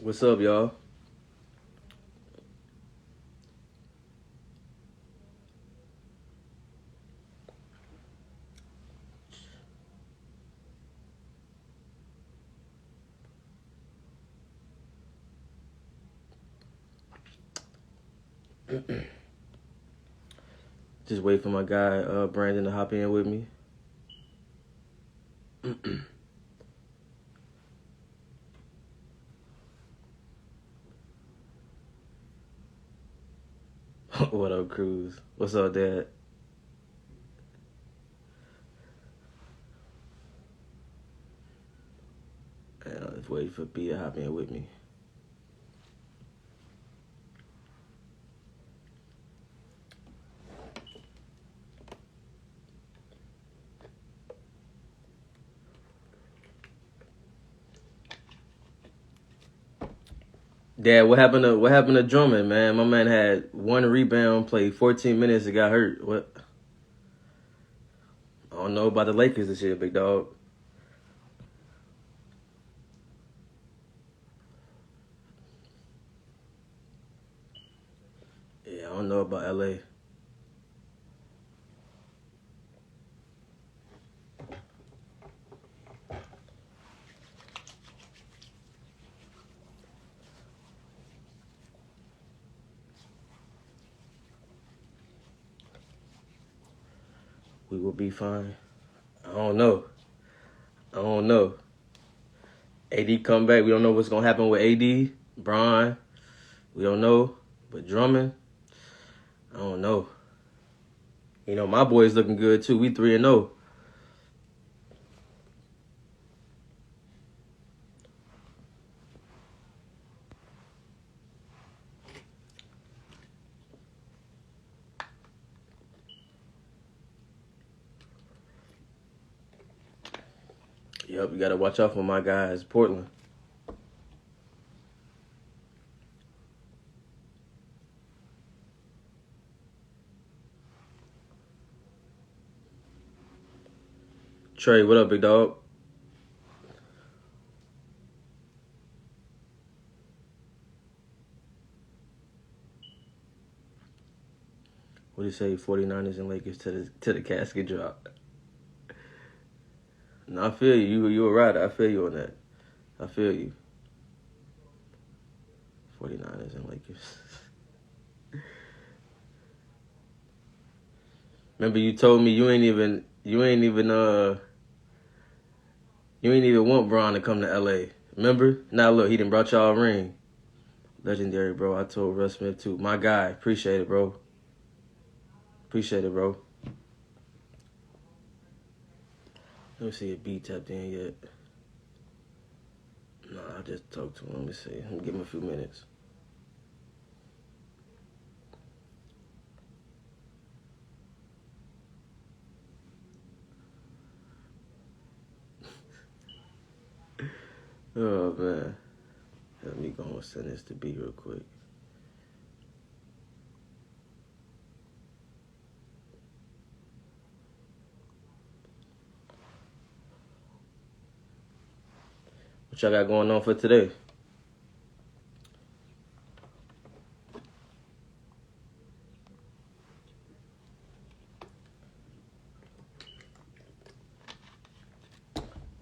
What's up, y'all? Just wait for my guy Brandon to hop in with me. What up, Cruz? What's up, Dad? Just wait for B to hop in with me. Dad, what happened to Drummond, man? My man had 1 rebound, played 14 minutes, and got hurt. What? I don't know about the Lakers this year, big dog. Yeah, I don't know about LA. We will be fine. I don't know. AD come back. We don't know what's gonna happen with AD. Bron, we don't know. But Drummond, I don't know. You know, my boy's looking good too. We 3-0. Yep, you gotta watch out for my guys, Portland. Trey, what up, big dog? What do you say, 49ers and Lakers to the casket drop? No, I feel you. You were right. I feel you on that. I feel you. 49ers and Lakers. Remember you told me you ain't even want Bron to come to LA. Remember? Now look, he done brought y'all a ring. Legendary, bro. I told Russ Smith too. My guy. Appreciate it, bro. Appreciate it, bro. Let me see if B tapped in yet. No, I just talked to him. Let me see. Let me give him a few minutes. Oh, man. Let me go and send this to B real quick. What y'all got going on for today?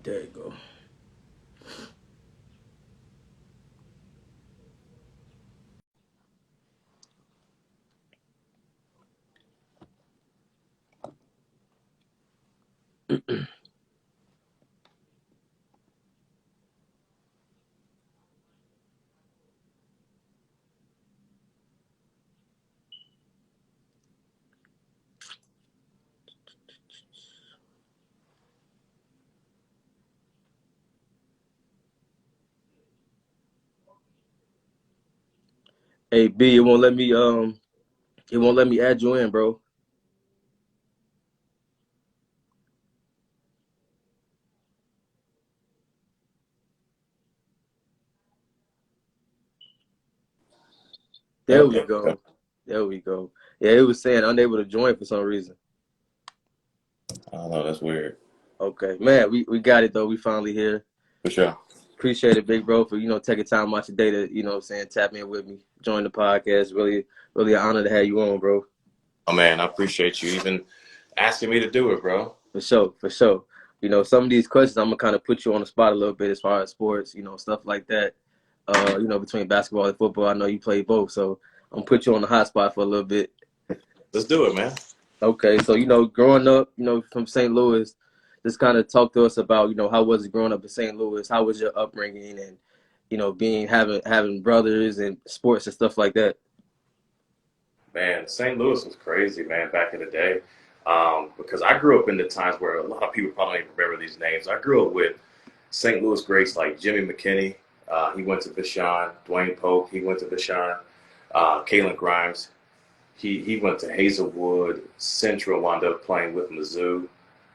There you go. Hey B, it won't let me add you in, bro. There we Okay. go. There we go. Yeah, it was saying unable to join for some reason. I don't know. That's weird. Okay. Man, we got it though. We finally here. For sure. Appreciate it, big bro, for taking time out your day to tap in with me, join the podcast. Really, really an honor to have you on, bro. Oh man, I appreciate you even asking me to do it, bro. For sure, for sure. Some of these questions I'm gonna kind of put you on the spot a little bit as far as sports, stuff like that. Between basketball and football, I know you play both, so I'm gonna put you on the hot spot for a little bit. Let's do it, man. Okay, so growing up, from St. Louis, just kind of talk to us about, how was it growing up in St. Louis? How was your upbringing, and being having brothers and sports and stuff like that. Man, St. Louis was crazy, man, back in the day. Because I grew up in the times where a lot of people probably don't even remember these names. I grew up with St. Louis greats like Jimmy McKinney. He went to Vashon. Dwayne Polk, he went to Vashon. Kalen Grimes, he went to Hazelwood. Central, wound up playing with Mizzou.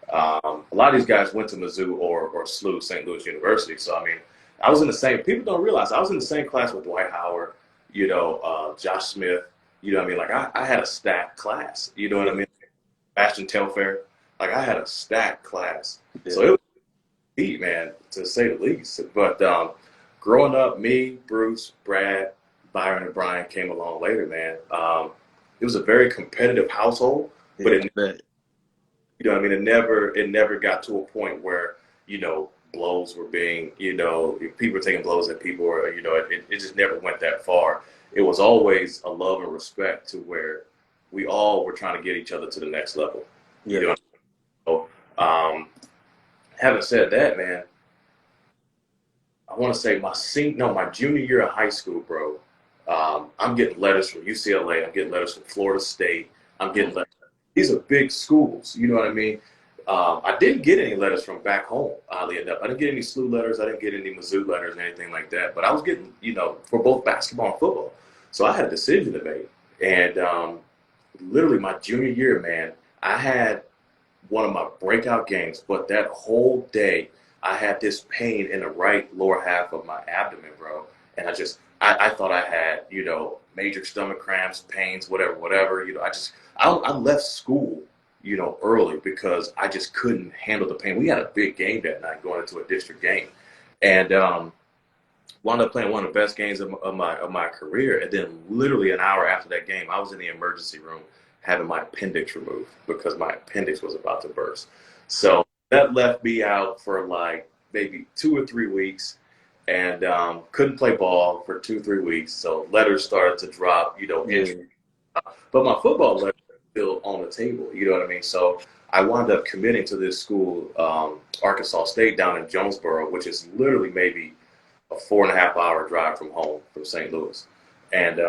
A lot of these guys went to Mizzou or SLU, St. Louis University. So, I mean, I was in the same – people don't realize I was in the same class with Dwight Howard, Josh Smith. You know what I mean? Like, I had a stacked class. You know what I mean? Ashton Telfair. Like, I had a stacked class. Yeah. So it was deep, man, to say the least. But growing up, me, Bruce, Brad, Byron, and Brian came along later, man. It was a very competitive household, but you know what I mean? It never got to a point where, blows were being, people were taking blows at people, or, it just never went that far. It was always a love and respect to where we all were trying to get each other to the next level. Yeah. So, having said that, man, I want to say my junior year of high school, bro, I'm getting letters from UCLA. I'm getting letters from Florida State. I'm getting letters. These are big schools. You know what I mean? I didn't get any letters from back home, oddly enough. I didn't get any SLU letters. I didn't get any Mizzou letters or anything like that. But I was getting, for both basketball and football. So I had a decision to make. And literally my junior year, man, I had one of my breakout games. But that whole day, I had this pain in the right lower half of my abdomen, bro. And I thought I had, major stomach cramps, pains, whatever. I left school, early because I just couldn't handle the pain. We had a big game that night going into a district game. And wound up playing one of the best games of my career. And then literally an hour after that game, I was in the emergency room having my appendix removed because my appendix was about to burst. So that left me out for like maybe 2 or 3 weeks, and couldn't play ball for 2 or 3 weeks. So letters started to drop, But my football letters were still on the table, you know what I mean? So I wound up committing to this school, Arkansas State down in Jonesboro, which is literally maybe a 4.5-hour drive from home, from St. Louis. And,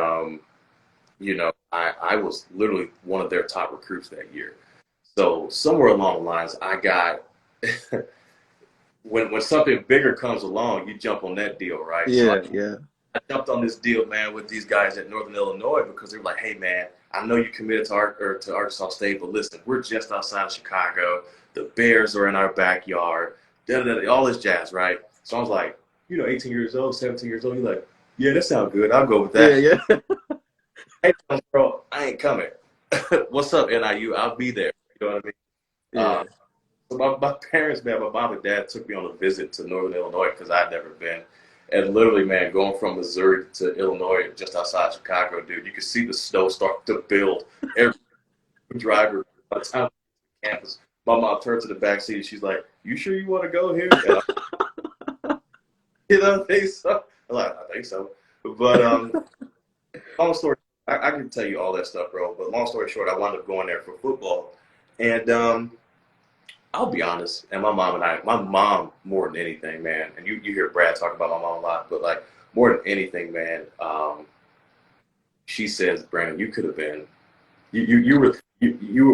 I was literally one of their top recruits that year. So somewhere along the lines, I got when something bigger comes along, you jump on that deal, right? Yeah, so I jumped on this deal, man, with these guys at Northern Illinois because they were like, hey, man, I know you committed to Arkansas State, but listen, we're just outside of Chicago. The Bears are in our backyard. All this jazz, right? So I was like, 18 years old, 17 years old. You're like, yeah, that sounds good. I'll go with that. Yeah. Hey, bro, I ain't coming. What's up, NIU? I'll be there. You know what I mean? Yeah. So my parents, man, my mom and dad took me on a visit to Northern Illinois because I'd never been. And literally, man, going from Missouri to Illinois, just outside Chicago, dude, you could see the snow start to build. Every driver, by the time we campus, my mom turned to the back seat and she's like, you sure you want to go here? I think so. I'm like, I think so. But long story, I can tell you all that stuff, bro. But long story short, I wound up going there for football. And I'll be honest, and my mom more than anything, man, and you hear Brad talk about my mom a lot, but like more than anything, man, she says, Brandon, you could have been, you were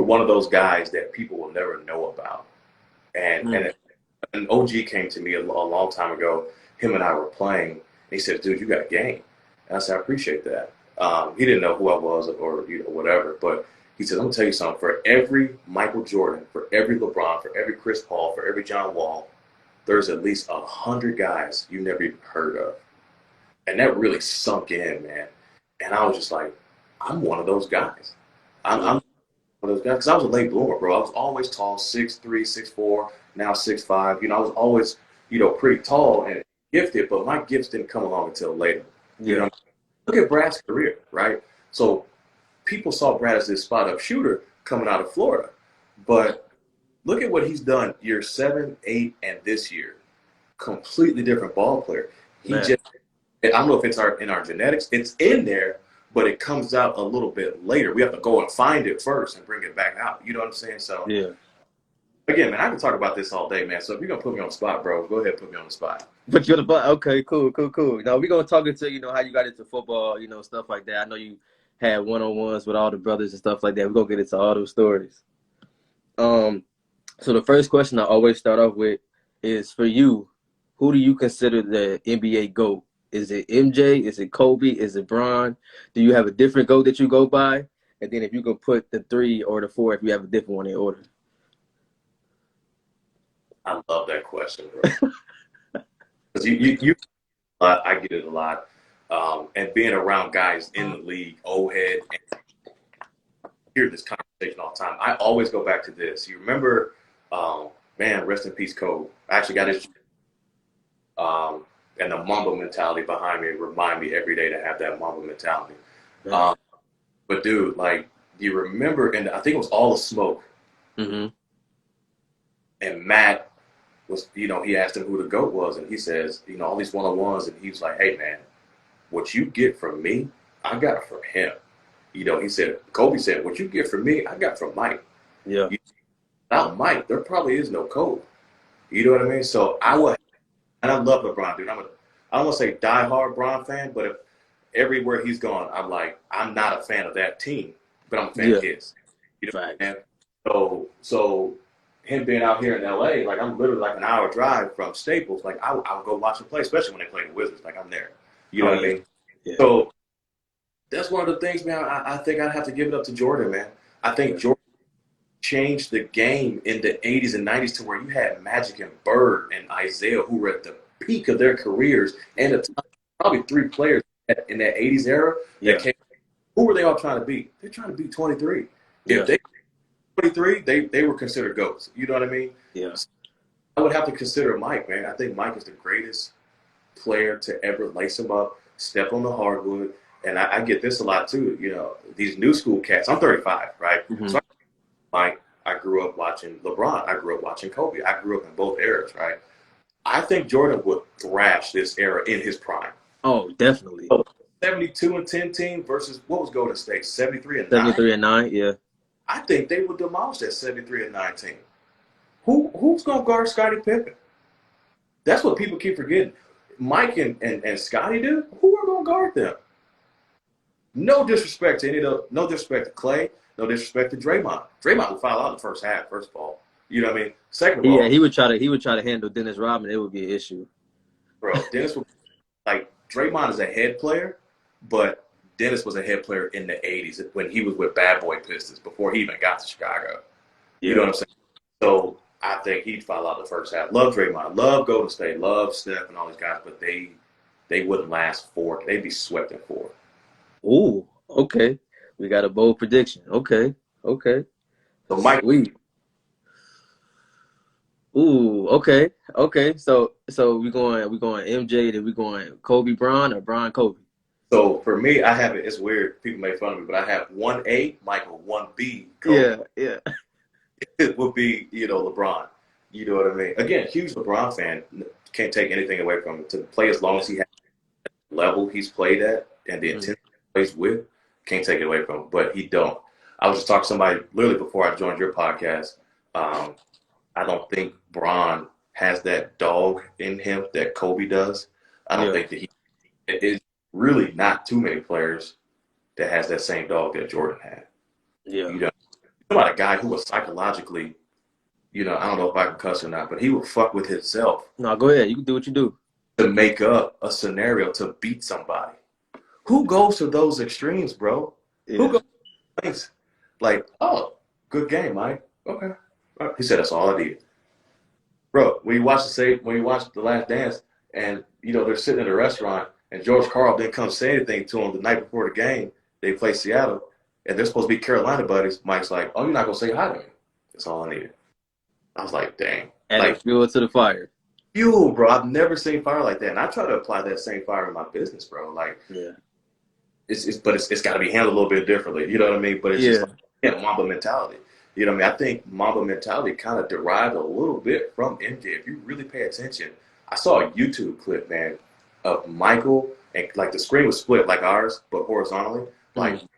one of those guys that people will never know about. And an OG came to me a long time ago. Him and I were playing. And he said, dude, you got game. And I said, I appreciate that. He didn't know who I was or whatever, but he said, I'm going to tell you something. For every Michael Jordan, for every LeBron, for every Chris Paul, for every John Wall, there's at least 100 guys you never even heard of. And that really sunk in, man. And I was just like, I'm one of those guys. I'm one of those guys. Because I was a late bloomer, bro. I was always tall, 6'3", 6'4", now 6'5". I was always, pretty tall. And, gifted, but my gifts didn't come along until later. You Yeah. know, look at Brad's career, right? So people saw Brad as this spot up shooter coming out of Florida, but look at what he's done year 7, 8, and this year. Completely different ball player. He Man. just, I don't know if it's in our genetics. It's in there, but it comes out a little bit later. We have to go and find it first and bring it back out. You know what I'm saying? So Yeah. again, man, I can talk about this all day, man. So if you're gonna put me on the spot, bro, go ahead and put me on the spot. But you're the butt. Okay, cool. Now we're gonna talk into, how you got into football, stuff like that. I know you had one-on-ones with all the brothers and stuff like that. We're gonna get into all those stories. So the first question I always start off with is, for you, who do you consider the NBA GOAT? Is it MJ? Is it Kobe? Is it Bron? Do you have a different GOAT that you go by? And then if you could put the 3 or the 4, if you have a different one in order. I love that question, bro. Because you I get it a lot. And being around guys in the league, old head, and hear this conversation all the time. I always go back to this. You remember, man, rest in peace, Kobe. I actually got his, and the Mamba mentality behind me remind me every day to have that Mamba mentality. But dude, like, do you remember? And I think it was All the Smoke. Mm-hmm. And Matt was, he asked him who the GOAT was, and he says, all these one-on-ones, and he was like, hey, man, what you get from me, I got it from him. He said, Kobe said, what you get from me, I got from Mike. Yeah. Without Mike, there probably is no Kobe. You know what I mean? So I love LeBron, dude. I don't want to say diehard Bron fan, but if everywhere he's gone, I'm not a fan of that team, but I'm a fan of his. You know what I mean? So him being out here in LA, like, I'm literally like an hour drive from Staples. Like, I'll go watch him play, especially when they play the Wizards. Like, I'm there. You know what I mean? Yeah. So that's one of the things, man. I think I'd have to give it up to Jordan, man. I think Jordan changed the game in the 80s and 90s to where you had Magic and Bird and Isaiah, who were at the peak of their careers, and the top, probably 3 players in that 80s era that came. Who were they all trying to beat? They're trying to beat 23. If they 23, they were considered GOATs. You know what I mean? Yeah. So I would have to consider Mike, man. I think Mike is the greatest player to ever lace him up, step on the hardwood. And I get this a lot too. These new school cats. I'm 35, right? Mm-hmm. So I grew up watching LeBron. I grew up watching Kobe. I grew up in both eras, right? I think Jordan would thrash this era in his prime. Oh, definitely. 72 and 10 team versus what was Golden State? 73 and 9. 73 and 9, yeah. I think they would demolish that 73 and 9 team. Who's gonna guard Scottie Pippen? That's what people keep forgetting. Mike and Scottie, dude, who are gonna guard them? No disrespect to no disrespect to Clay, no disrespect to Draymond. Draymond would foul out in the first half, first of all. You know what I mean? Second of all, yeah, he would try to handle Dennis Rodman. It would be an issue. Bro, Dennis would, like, Draymond is a head player, but Dennis was a head player in the 80s when he was with Bad Boy Pistons before he even got to Chicago. Yeah. You know what I'm saying? So I think he'd foul out the first half. Love Draymond, love Golden State, love Steph and all these guys, but they wouldn't last 4. They'd be swept in 4. Ooh, okay. We got a bold prediction. Okay. So Mike, ooh, okay. So we going MJ, then we going Kobe Bron or Bron Kobe. So for me, I have it. It's weird. People make fun of me, but I have 1A Michael, 1B Kobe. Yeah. It would be, LeBron. You know what I mean? Again, huge LeBron fan. Can't take anything away from him. To play as long as he has the level he's played at and the intensity he plays with, can't take it away from him. But he don't. I was just talking to somebody literally before I joined your podcast. I don't think Bron has that dog in him that Kobe does. I don't think that it's really not too many players that has that same dog that Jordan had. Yeah. About a guy who was psychologically, I don't know if I can cuss or not, but he would fuck with himself. No, go ahead. You can do what you do. To make up a scenario to beat somebody. Who goes to those extremes, bro? Yeah. Who goes to things like, oh, good game, Mike. Okay. He said that's all I did. Bro, when you watch The Last Dance and, they're sitting at a restaurant and George Karl didn't come say anything to him the night before the game, they play Seattle, and they're supposed to be Carolina buddies, Mike's like, oh, you're not going to say hi to me. That's all I needed. I was like, dang. Add fuel to the fire. fuel, bro. I've never seen fire like that, and I try to apply that same fire in my business, bro. Like Yeah. it's got to be handled a little bit differently. You know what I mean? But it's just Yeah. like Mamba mentality. You know what I mean? I think Mamba mentality kind of derived a little bit from MJ. If you really pay attention, I saw a YouTube clip, man, of Michael, and like the screen was split like ours, but horizontally, like Mm.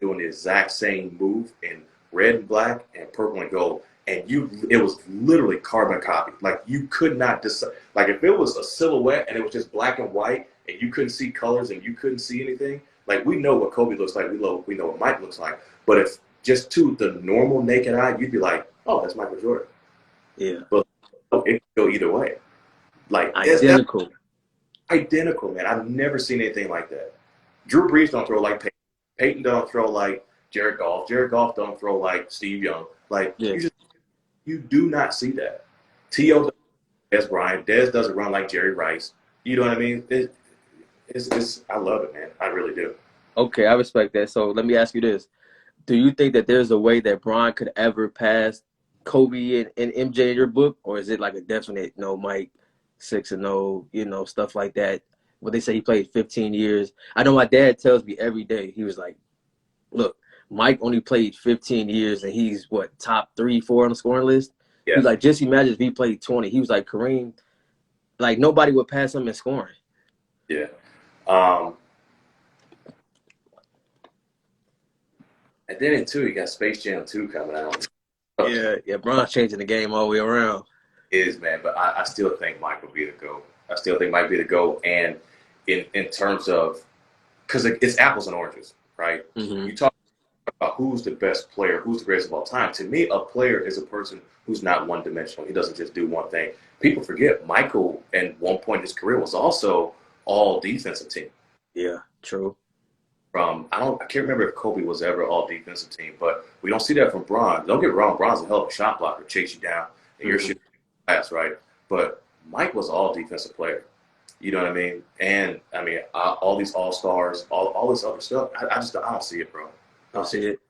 doing the exact same move in red and black and purple and gold. And it was literally carbon copy. Like you could not decide. Like if it was a silhouette and it was just black and white and you couldn't see colors and you couldn't see anything, like we know what Kobe looks like. We know what Mike looks like. But if just to the normal naked eye, you'd be like, oh, that's Michael Jordan. Yeah. But it could go either way. Like that's Identical. identical, man. I've never seen anything like that. Drew Brees don't throw like Peyton. Peyton don't throw like Jared Goff. Jared Goff don't throw like Steve Young. Like Yeah. you do not see that. T.O. does Brian. Dez doesn't run like Jerry Rice. You know what I mean? It's I love it, man. I really do. Okay, I respect that. So let me ask you this. Do you think that there's a way that Bron could ever pass Kobe and MJ in your book? Or is it like a definite no, Mike, 6-0, stuff like that? What they say he played 15 years. I know my dad tells me every day, he was like, look, Mike only played 15 years and he's what, top 3, 4 on the scoring list? He was Yes. like, just imagine if he played 20. He was like, Kareem, like nobody would pass him in scoring. Yeah. And then in two, you got Space Jam 2 coming out. Yeah, Bron's changing the game all the way around. Man, but I still think Mike will be the GOAT. I still think Mike will be the GOAT. And in terms of, because it's apples and oranges, right? Mm-hmm. You talk about who's the best player, who's the greatest of all time. To me, a player is a person who's not one-dimensional. He doesn't just do one thing. People forget Michael, at one point in his career, was also all defensive team. Yeah, true. I can't remember if Kobe was ever all defensive team, but we don't see that from Bron. Don't get me wrong, Bron's a hell of a shot blocker, chase you down, and you're shooting fast, right? But Mike was all defensive player. You know what I mean? And I mean, all these all stars, all this other stuff. I don't see it, bro. I don't see it.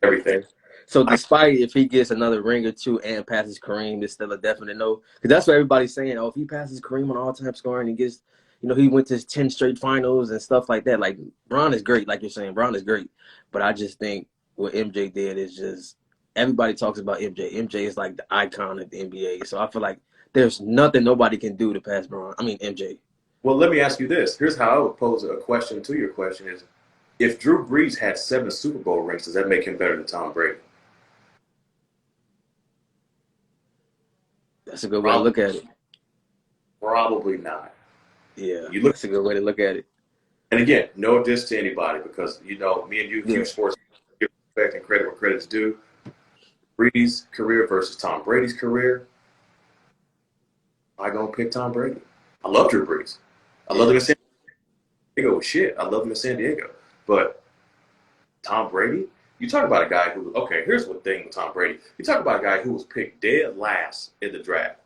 Everything. Okay. So despite if he gets another ring or two and passes Kareem, it's still a definite no. Because that's what everybody's saying. Oh, if he passes Kareem on all-time scoring, he gets, he went to his 10 straight finals and stuff like that. Like, Bron is great, like you're saying. Bron is great. But I just think what MJ did is just, everybody talks about MJ. MJ is like the icon of the NBA. So I feel like there's nothing nobody can do to pass MJ. Well, let me ask you this. Here's how I would pose a question to your question is, if Drew Brees had 7 Super Bowl rings, does that make him better than Tom Brady? That's a good way to look at it. Probably not. Yeah, that's a good way to look at it. And again, no diss to anybody because, me and you, huge sports, give respect and credit where credit's due. Brees' career versus Tom Brady's career. I'm going to pick Tom Brady. I love Drew Brees. I love him in San Diego. Shit, I love him in San Diego. But Tom Brady, you talk about a guy who, okay, here's the thing with Tom Brady. You talk about a guy who was picked dead last in the draft.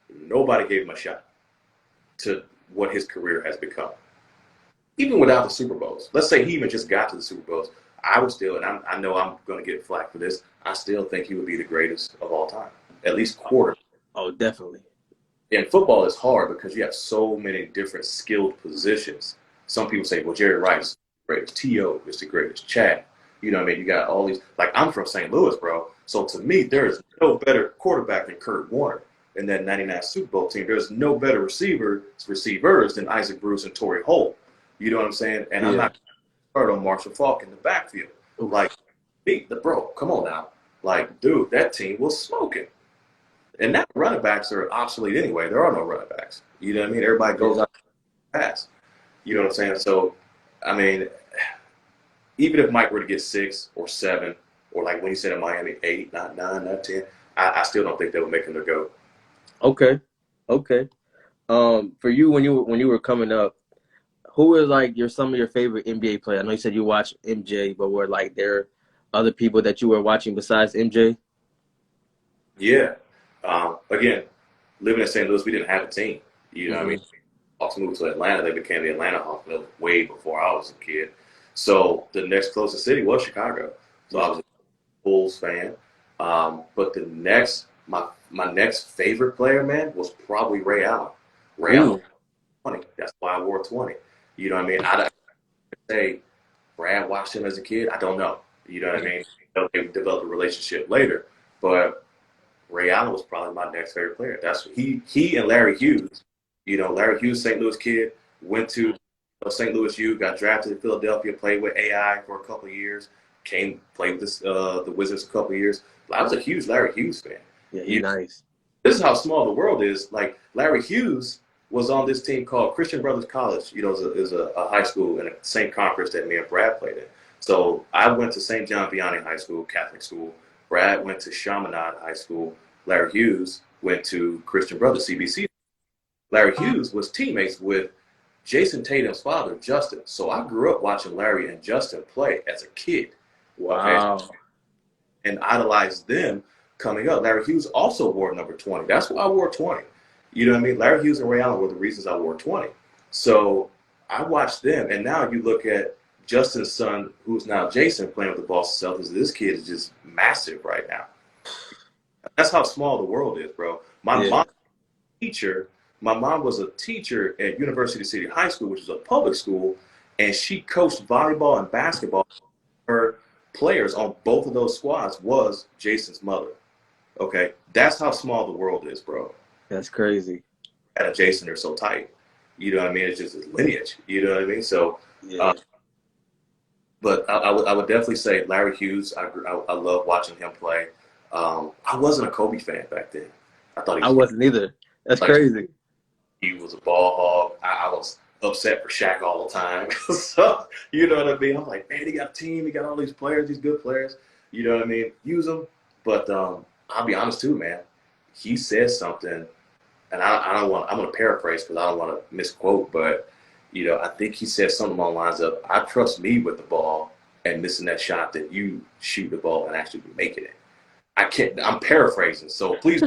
Nobody gave him a shot to what his career has become. Even without the Super Bowls. Let's say he even just got to the Super Bowls. I would still, and I know I'm going to get flack for this, I still think he would be the greatest of all time. At least quarter. Oh, definitely. And football is hard because you have so many different skilled positions. Some people say, well, Jerry Rice is the greatest. T.O. is the greatest. Chad. You know what I mean? You got all these. Like, I'm from St. Louis, bro. So to me, there is no better quarterback than Kurt Warner in that 99 Super Bowl team. There's no better receivers than Isaac Bruce and Torrey Holt. You know what I'm saying? And I'm not hard on Marshall Faulk in the backfield. Like, beat the bro. Come on now. Like, dude, that team was smoking. And now running backs are obsolete anyway. There are no running backs. You know what I mean? Everybody goes out and pass. You know what I'm saying? So, I mean, even if Mike were to get 6 or 7, or like when you said in Miami, 8, not 9, not 10, I still don't think that would make him the GOAT. Okay. For you, when you were coming up, who were like some of your favorite NBA players? I know you said you watched MJ, but were like there other people that you were watching besides MJ? Yeah. Again, living in St. Louis, we didn't have a team. You know what I mean? Hawks moved to Atlanta. They became the Atlanta Hawks way before I was a kid. So the next closest city was Chicago. So I was a Bulls fan. But the next my next favorite player, man, was probably Ray Allen. Ray Allen, Ooh, 20. That's why I wore 20. You know what I mean? I say Brad watched him as a kid. I don't know. You know what I yeah, mean? They developed a relationship later, but Ray Allen was probably my next favorite player. That's he and Larry Hughes. You know, Larry Hughes, St. Louis kid, went to St. Louis U, got drafted to Philadelphia, played with AI for a couple of years, played with the Wizards a couple of years. I was a huge Larry Hughes fan. yeah, he You, nice. this is how small the world is. Like Larry Hughes was on this team called Christian Brothers College. You know, is a high school in the same conference that me and Brad played in. So I went to St. John Vianney High School, Catholic school. Brad went to Chaminade High School. Larry Hughes went to Christian Brothers, CBC. Larry Hughes was teammates with Jason Tatum's father, Justin. So I grew up watching Larry and Justin play as a kid. Okay, Wow. and idolized them coming up. Larry Hughes also wore number 20. That's why I wore 20. You know what I mean? Larry Hughes and Ray Allen were the reasons I wore 20. So I watched them, and now you look at Justin's son, who's now Jason, playing with the Boston Celtics. This kid is just massive right now. That's how small the world is, bro. Yeah, Teacher, my mom was a teacher at University City High School, which is a public school, and she coached volleyball and basketball. Her players on both of those squads was Jason's mother. Okay, that's how small the world is, bro. that's crazy. And Jason are so tight. You know what I mean? It's just his lineage. You know what I mean? So, Yeah, but I would definitely say Larry Hughes. I love watching him play. I wasn't a Kobe fan back then. I thought he I was wasn't either. That's like crazy. he was a ball hog. I was upset for Shaq all the time. So you know what I mean? I'm like, man, he got a team. He got all these players, these good players. You know what I mean? Use them. But I'll be honest too, man. He said something, and I don't want. I'm gonna paraphrase because I don't want to misquote, but you know, I think he said something along the lines of, "I trust me with the ball and missing that shot that you shoot the ball and actually making it." I can't. I'm paraphrasing, so please,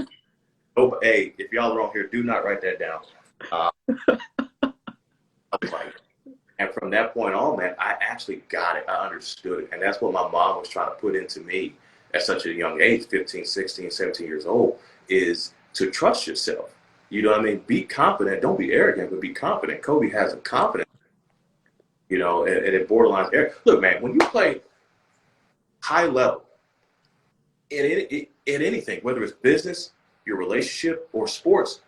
hey, if y'all are on here, do not write that down. Uh, I was like, and from that point on, man, I actually got it. I understood it. And that's what my mom was trying to put into me at such a young age, 15, 16, 17 years old, is to trust yourself. You know what I mean? Be confident. Don't be arrogant, but be confident. Kobe has a confidence, you know, and it borderlines. Look, man, when you play high level in anything, whether it's business, your relationship, or sports,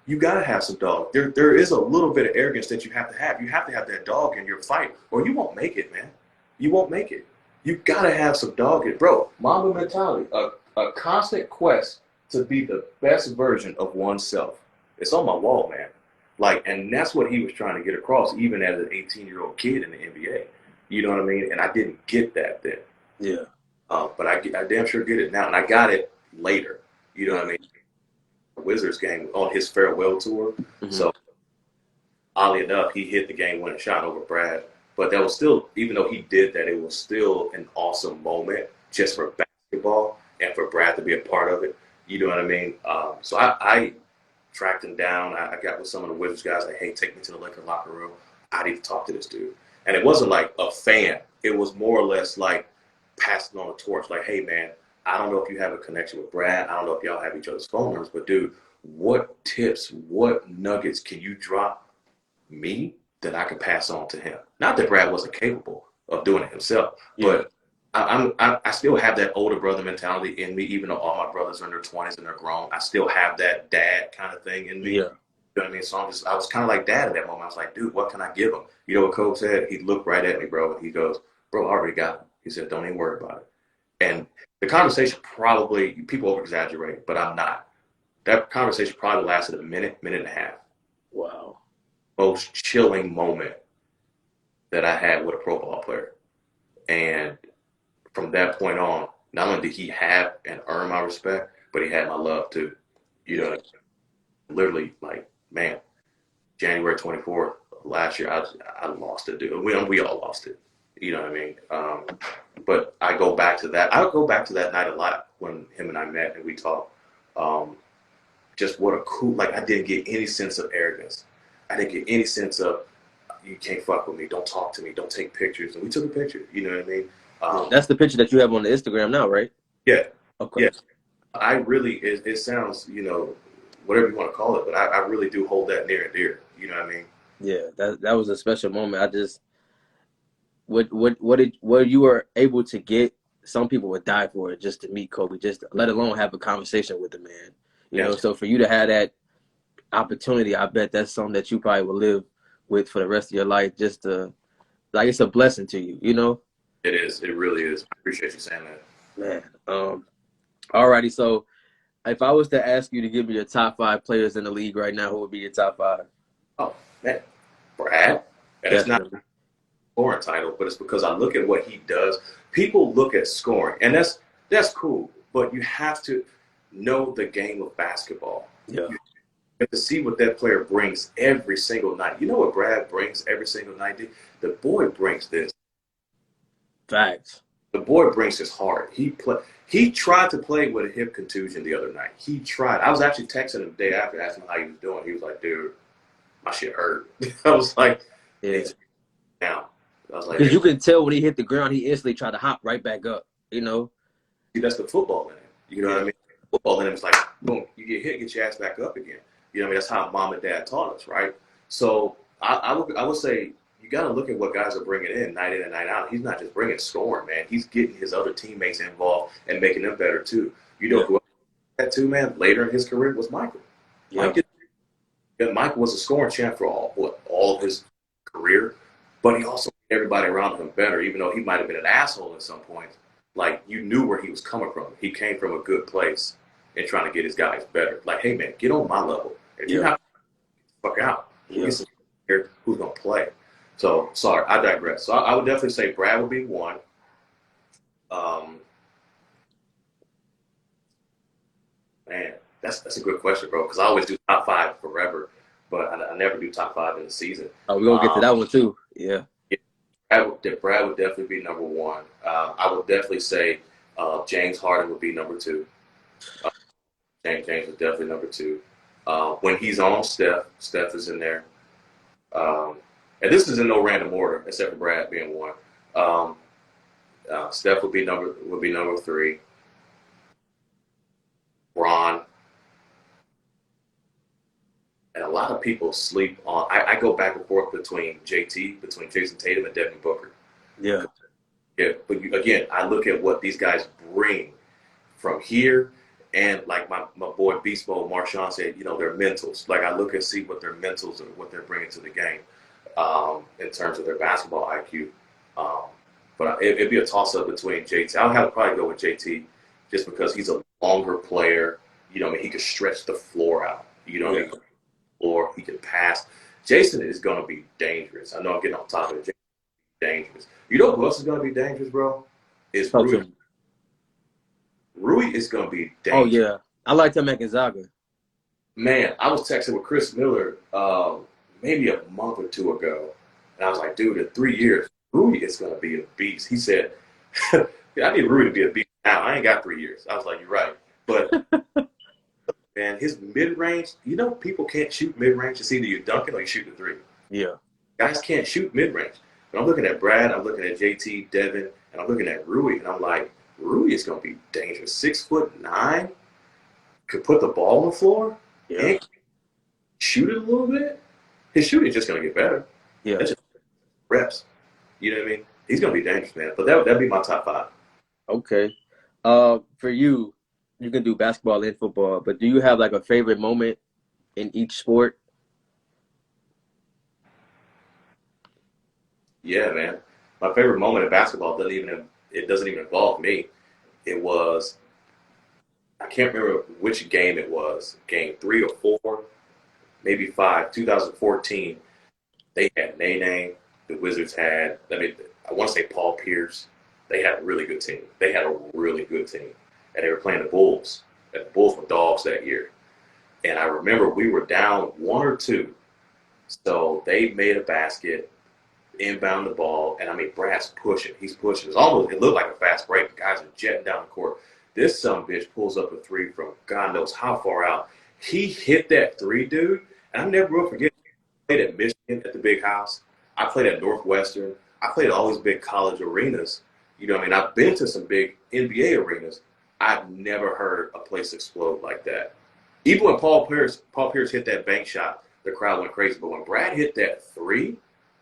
you got to have some dog. There is a little bit of arrogance that you have to have. You have to have that dog in your fight, or you won't make it, man. You won't make it. You got to have some dog in it. Bro, Mamba mentality, a constant quest to be the best version of oneself. It's on my wall, man. Like, and that's what he was trying to get across, even as an 18-year-old kid in the NBA. You know what I mean? And I didn't get that then. Yeah, But I damn sure get it now. And I got it later. You know what I mean? Wizards game on his farewell tour. hmm, So oddly enough, he hit the game-winning shot over Brad. But that was still, even though he did that, it was still an awesome moment just for basketball and for Brad to be a part of it. You know what I mean? So I tracked him down. I got with some of the Wizards guys like, hey, take me to the Lakers locker room. I need to talk to this dude. And it wasn't like a fan. It was more or less like passing on a torch. Like, hey, man, I don't know if you have a connection with Brad. I don't know if y'all have each other's phone numbers, but dude, what tips, what nuggets can you drop me that I could pass on to him? Not that Brad wasn't capable of doing it himself, yeah, but I still have that older brother mentality in me, even though all my brothers are in their 20s and they're grown. I still have that dad kind of thing in me. yeah. You know what I mean? So I was kind of like dad at that moment. I was like, dude, what can I give him? You know what Coach said? He looked right at me, bro, and he goes, bro, I already got him. He said, don't even worry about it. And the conversation probably, people over exaggerate, but I'm not. That conversation probably lasted a minute, minute and a half. Wow. Most chilling moment that I had with a pro ball player. And from that point on, not only did he have and earn my respect, but he had my love too. You know, literally, like, man, January 24th last year, I lost it, dude. We all lost it. You know what I mean? But I go back to that. I go back to that night a lot when him and I met and we talked. Just what a cool, like, I didn't get any sense of arrogance. I didn't get any sense of, you can't fuck with me, don't talk to me, don't take pictures. And we took a picture, you know what I mean? Yeah, that's the picture that you have on the Instagram now, right? Yeah, Okay. yeah. I really, it sounds, whatever you want to call it, but I really do hold that near and dear. You know what I mean? Yeah, that was a special moment. I just what you were able to get. Some people would die for it just to meet Kobe, just let alone have a conversation with the man. Yeah, So for you to have that opportunity, I bet that's something that you probably will live with for the rest of your life. Just to like it's a blessing to you. it is. It really is. I appreciate you saying that. Man. Alrighty. So if I was to ask you to give me your top 5 players in the league right now, who would be your top 5? Oh, man. Brad. And it's not Definitely. scoring title, but it's because I look at what he does. People look at scoring, and that's cool, but you have to know the game of basketball. Yeah. You have to see what that player brings every single night. You know what Brad brings every single night? The boy brings this. Facts. The boy brings his heart. He tried to play with a hip contusion the other night. He tried. I was actually texting him the day after, asking him how he was doing. He was like, "Dude, my shit hurt." I was like, Yeah. "He's down." I was like, Because you can tell when he hit the ground, he instantly tried to hop right back up. See, that's the football in it. You know what I Yeah. mean? Football in it is like, boom, you get hit, get your ass back up again. You know what I mean? That's how mom and dad taught us, right? So I would say you got to look at what guys are bringing in night and night out. He's not just bringing scoring, man. He's getting his other teammates involved and making them better too. You know Yeah. who that too, man, later in his career was Michael. Yeah. Michael was a scoring champ for all of his career, but he also made everybody around him better, even though he might have been an asshole at some point. Like, you knew where he was coming from. He came from a good place and trying to get his guys better. Like, hey, man, get on my level. If you're Yeah. not, fuck out. We'll Yeah. get some here who's going to play. So, sorry, I digress. So, I would definitely say Brad would be one. Um, Man, that's a good question, bro, because I always do top 5 forever, but I never do top 5 in the season. Oh, we're going to get to that one too. Yeah. Brad would definitely be number one. I would definitely say James Harden would be number 2. Uh, James is definitely number 2. When he's on, Steph is in there. And this is in no random order, except for Brad being one. Um, Steph would be number 3. Ron, and a lot of people sleep on. I go back and forth between Jason Tatum and Devin Booker. Yeah. Yeah, but again, I look at what these guys bring from here, and like my boy Beast Mode Marshawn said, their mentals. Like I look and see what their mentals and what they're bringing to the game in terms of their basketball IQ. But it'd be a toss up between JT. I'll have to probably go with JT just because he's a longer player. I mean, he could stretch the floor out. Yeah. Or he can pass. Jason is going to be dangerous. I know I'm getting off top of it. Jason is dangerous. You know who else is going to be dangerous, bro? Is Talk to Rui. him. Rui is going to be Oh, dangerous. yeah. I like him at Gonzaga. Man, I was texting with Chris Miller maybe a month or 2 ago, and I was like, dude, in 3 years, Rui is going to be a beast. He said, I need Rui to be a beast now. I ain't got 3 years. I was like, you're right. But man, his mid-range, people can't shoot mid-range. It's either you dunk it or you shoot the 3. Yeah. Guys can't shoot mid-range. But I'm looking at Brad, I'm looking at JT, Devin, and I'm looking at Rui, and I'm like, Rui is going to be dangerous. 6'9", could put the ball on the floor, Yeah. and shoot it a little bit. His shooting is just going to get better. Yeah. That's just reps. You know what I mean? He's going to be dangerous, man. But that'd be my top 5. Okay. For you, you can do basketball and football, but do you have like a favorite moment in each sport? Yeah, man. My favorite moment in basketball doesn't even involve me. It was, I can't remember which game it was, game 3 or 4, maybe 5, 2014. They had Nene. The Wizards had, I want to say Paul Pierce. They had a really good team. And they were playing the Bulls. And the Bulls were dogs that year. And I remember we were down 1 or 2. So they made a basket, inbound the ball, and I mean, Brad's pushing. He's pushing. It looked like a fast break. The guys are jetting down the court. This sumbitch pulls up a 3 from God knows how far out. He hit that 3, dude. And I never will forget. I played at Michigan at the big house. I played at Northwestern. I played at all these big college arenas. I mean, I've been to some big NBA arenas. I've never heard a place explode like that. Even when Paul Pierce hit that bank shot, the crowd went crazy. But when Brad hit that three,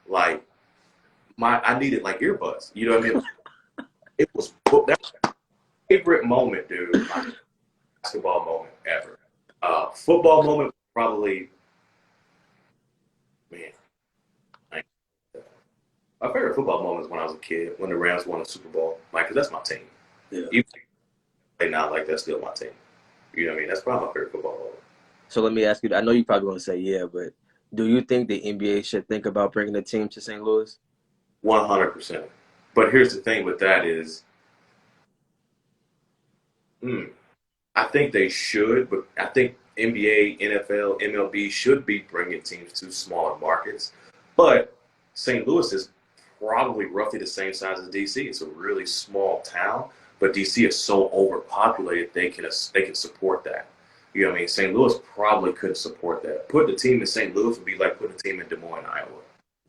like I needed like earbuds. You know what I mean? It was that's my favorite moment, dude. My basketball moment ever. Football moment probably, man. My favorite football moment is when I was a kid, when the Rams won the Super Bowl. Like, 'cause that's my team. Yeah. Even they not like that's still my team. You know what I mean? That's probably my favorite football moment. So let me ask you. I know you probably want to say yeah, but do you think the NBA should think about bringing a team to St. Louis? 100%. But here's the thing with that is, I think they should, but I think NBA, NFL, MLB should be bringing teams to smaller markets. But St. Louis is probably roughly the same size as DC. It's a really small town, but DC is so overpopulated they can support that. You know what I mean? St. Louis probably couldn't support that. Putting a team in St. Louis would be like putting a team in Des Moines, Iowa.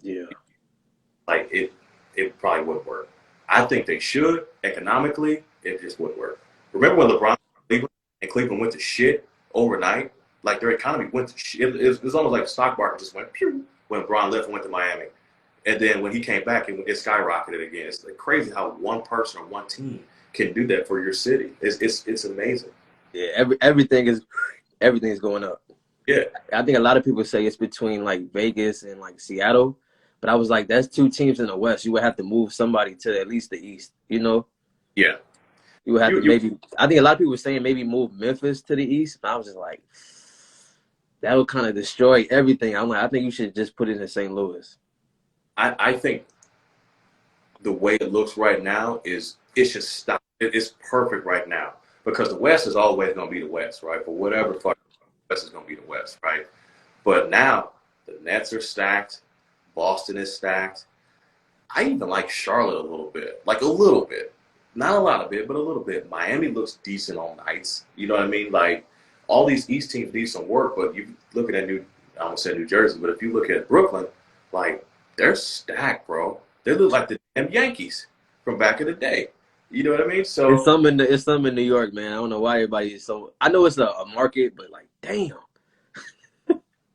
Yeah. Like it probably wouldn't work. I think they should economically. It just wouldn't work. Remember when LeBron Cleveland and Cleveland went to shit overnight? Like their economy went to shit. It was almost like the stock market just went pew when LeBron left and went to Miami. And then when he came back, it skyrocketed again. It's like crazy how one person or one team can do that for your city. It's amazing. Yeah. Everything's going up. Yeah. I think a lot of people say it's between like Vegas and like Seattle, but I was like, that's two teams in the West. You would have to move somebody to at least the East. You know. Yeah. You would have to maybe. I think a lot of people were saying maybe move Memphis to the East. But I was just like, that would kind of destroy everything. I'm like, I think you should just put it in St. Louis. I think the way it looks right now is it's just stop. It's perfect right now because the West is always going to be the West, right? For whatever fuck, the West is going to be the West, right? But now the Nets are stacked. Boston is stacked. I even like Charlotte a little bit, like a little bit. Not a lot of it, but a little bit. Miami looks decent on nights. You know what I mean? Like all these East teams need some work, but you look at I almost said New Jersey, but if you look at Brooklyn, like they're stacked, bro. They look like the damn Yankees from back in the day. You know what I mean? So It's some in New York, man. I don't know why everybody is so. I know it's a market, but like, damn.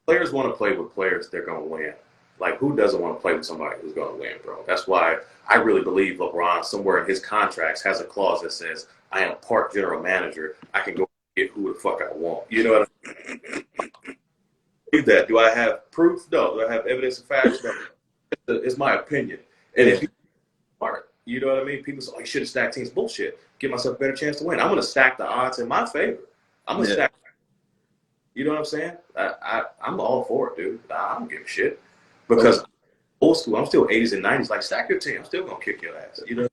players want to play with players they're going to win. Like, who doesn't want to play with somebody who's going to win, bro? That's why I really believe LeBron, somewhere in his contracts, has a clause that says, I am part general manager. I can go get who the fuck I want. You know what I mean? That. Do I have proof? No. Do I have evidence and facts? No. It's my opinion. And if you smart, you know what I mean? People say, oh, you should have stacked teams. Bullshit. Give myself a better chance to win. I'm going to stack the odds in my favor. I'm going to stack. You know what I'm saying? I'm all for it, dude. I don't give a shit. Because old school, I'm still 80s and 90s. Like, stack your team. I'm still going to kick your ass. You know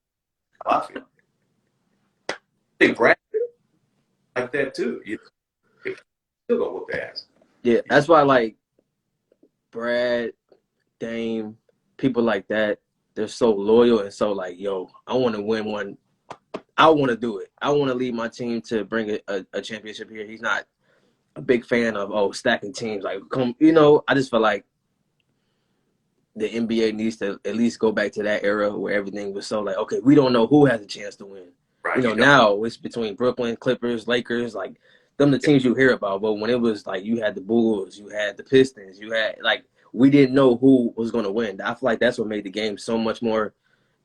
how I feel. I think Brad like that, too. You know, still going to whoop their ass. Yeah, that's why, like, Brad, Dame, people like that, they're so loyal and so like, yo, I want to win one. I want to do it. I want to lead my team to bring a championship here. He's not a big fan of, stacking teams. Like, I just feel like the NBA needs to at least go back to that era where everything was so like, okay, we don't know who has a chance to win. Right. Now it's between Brooklyn, Clippers, Lakers, like them the teams you hear about. But when it was like you had the Bulls, you had the Pistons, you had like we didn't know who was going to win. I feel like that's what made the game so much more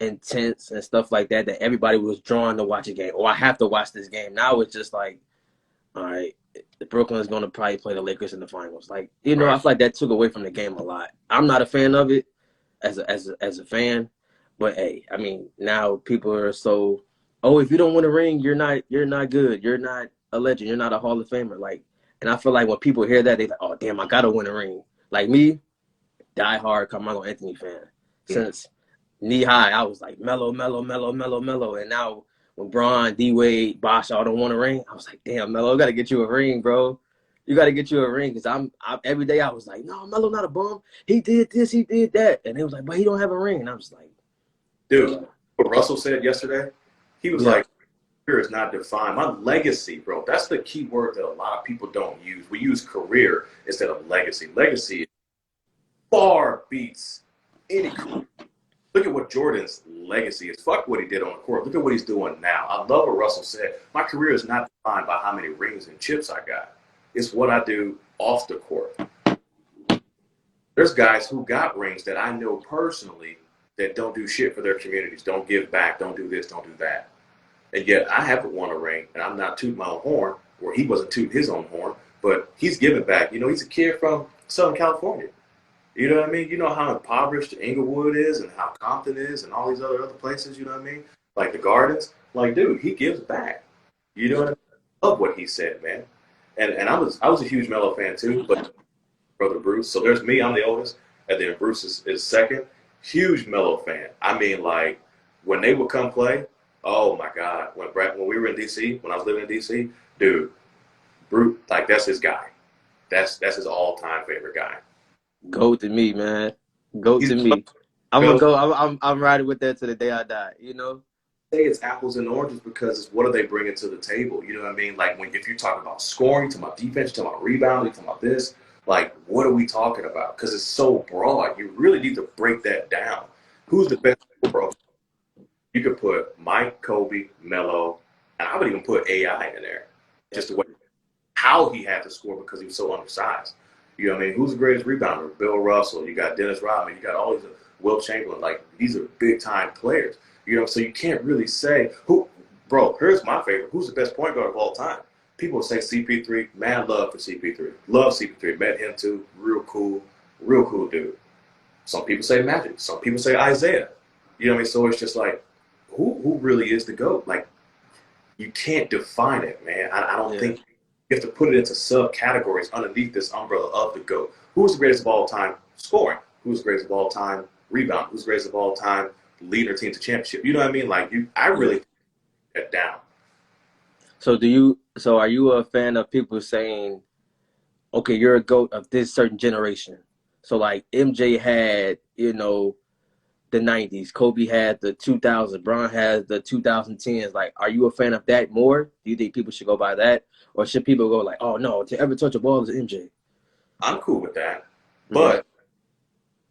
intense and stuff like that, that everybody was drawn to watch a game. Oh, I have to watch this game. Now it's just like, all right, the Brooklyn is going to probably play the Lakers in the finals. Like, I feel like that took away from the game a lot. I'm not a fan of it as a fan, but hey, I mean, now people are so, if you don't win a ring, you're not good. You're not a legend. You're not a Hall of Famer. Like, and I feel like when people hear that, they're like, oh damn, I gotta win a ring. Like me, die hard Carmelo Anthony fan. Since knee high, I was like Melo, and now when Bron, D Wade, Bosh all don't want a ring, I was like, damn, Melo, gotta get you a ring, bro. You gotta get you a ring, because I'm every day I was like, no, Melo not a bum. He did this, he did that, and it was like, but he don't have a ring, and I was like, dude, what Russell said yesterday, he was like, career is not defined. My legacy, bro, that's the key word that a lot of people don't use. We use career instead of legacy. Legacy far beats any career. Look at what Jordan's legacy is. Fuck what he did on the court. Look at what he's doing now. I love what Russell said. My career is not defined by how many rings and chips I got. It's what I do off the court. There's guys who got rings that I know personally that don't do shit for their communities, don't give back, don't do this, don't do that. And yet I haven't won a ring, and I'm not tooting my own horn, or he wasn't tooting his own horn, but he's giving back. You know, he's a kid from Southern California. You know what I mean? You know how impoverished Inglewood is and how Compton is and all these other places, you know what I mean? Like the Gardens. Like, dude, he gives back. You know what I mean? I love what he said, man. And I was a huge Melo fan too, but brother Bruce. So there's me, I'm the oldest, and then Bruce is second. Huge Melo fan. I mean, like, when they would come play, oh my God. When we were in DC, when I was living in DC, dude, Bruce, like, that's his guy. That's his all-time favorite guy. Goat to me, man. Goat to me. I'm gonna go. I'm riding with that to the day I die. You know. Say it's apples and oranges because it's what are they bringing to the table? You know what I mean? Like if you're talking about scoring, talking about defense, talking about rebounding, talking about this, like what are we talking about? Because it's so broad. You really need to break that down. Who's the best, bro? You could put Mike, Kobe, Melo, and I would even put AI in there. Just the way how he had to score because he was so undersized. You know what I mean? Who's the greatest rebounder? Bill Russell. You got Dennis Rodman. You got all these Will Chamberlain. Like, these are big-time players. You know, so you can't really say who. Bro, here's my favorite. Who's the best point guard of all time? People say CP3. Mad love for CP3. Love CP3. Met him too. Real cool dude. Some people say Magic. Some people say Isaiah. You know what I mean? So it's just like, who really is the GOAT? Like, you can't define it, man. I don't think. You have to put it into subcategories underneath this umbrella of the GOAT. Who's the greatest of all time scoring? Who's the greatest of all time rebound? Who's the greatest of all time leading their team to championship? You know what I mean? Like, I really get down. So are you a fan of people saying, okay, you're a GOAT of this certain generation? So like MJ had, you know, the 90s, Kobe had the 2000s, Bron had the 2010s. Like, are you a fan of that more? Do you think people should go by that? Or should people go like, oh no, to ever touch a ball is MJ? I'm cool with that. But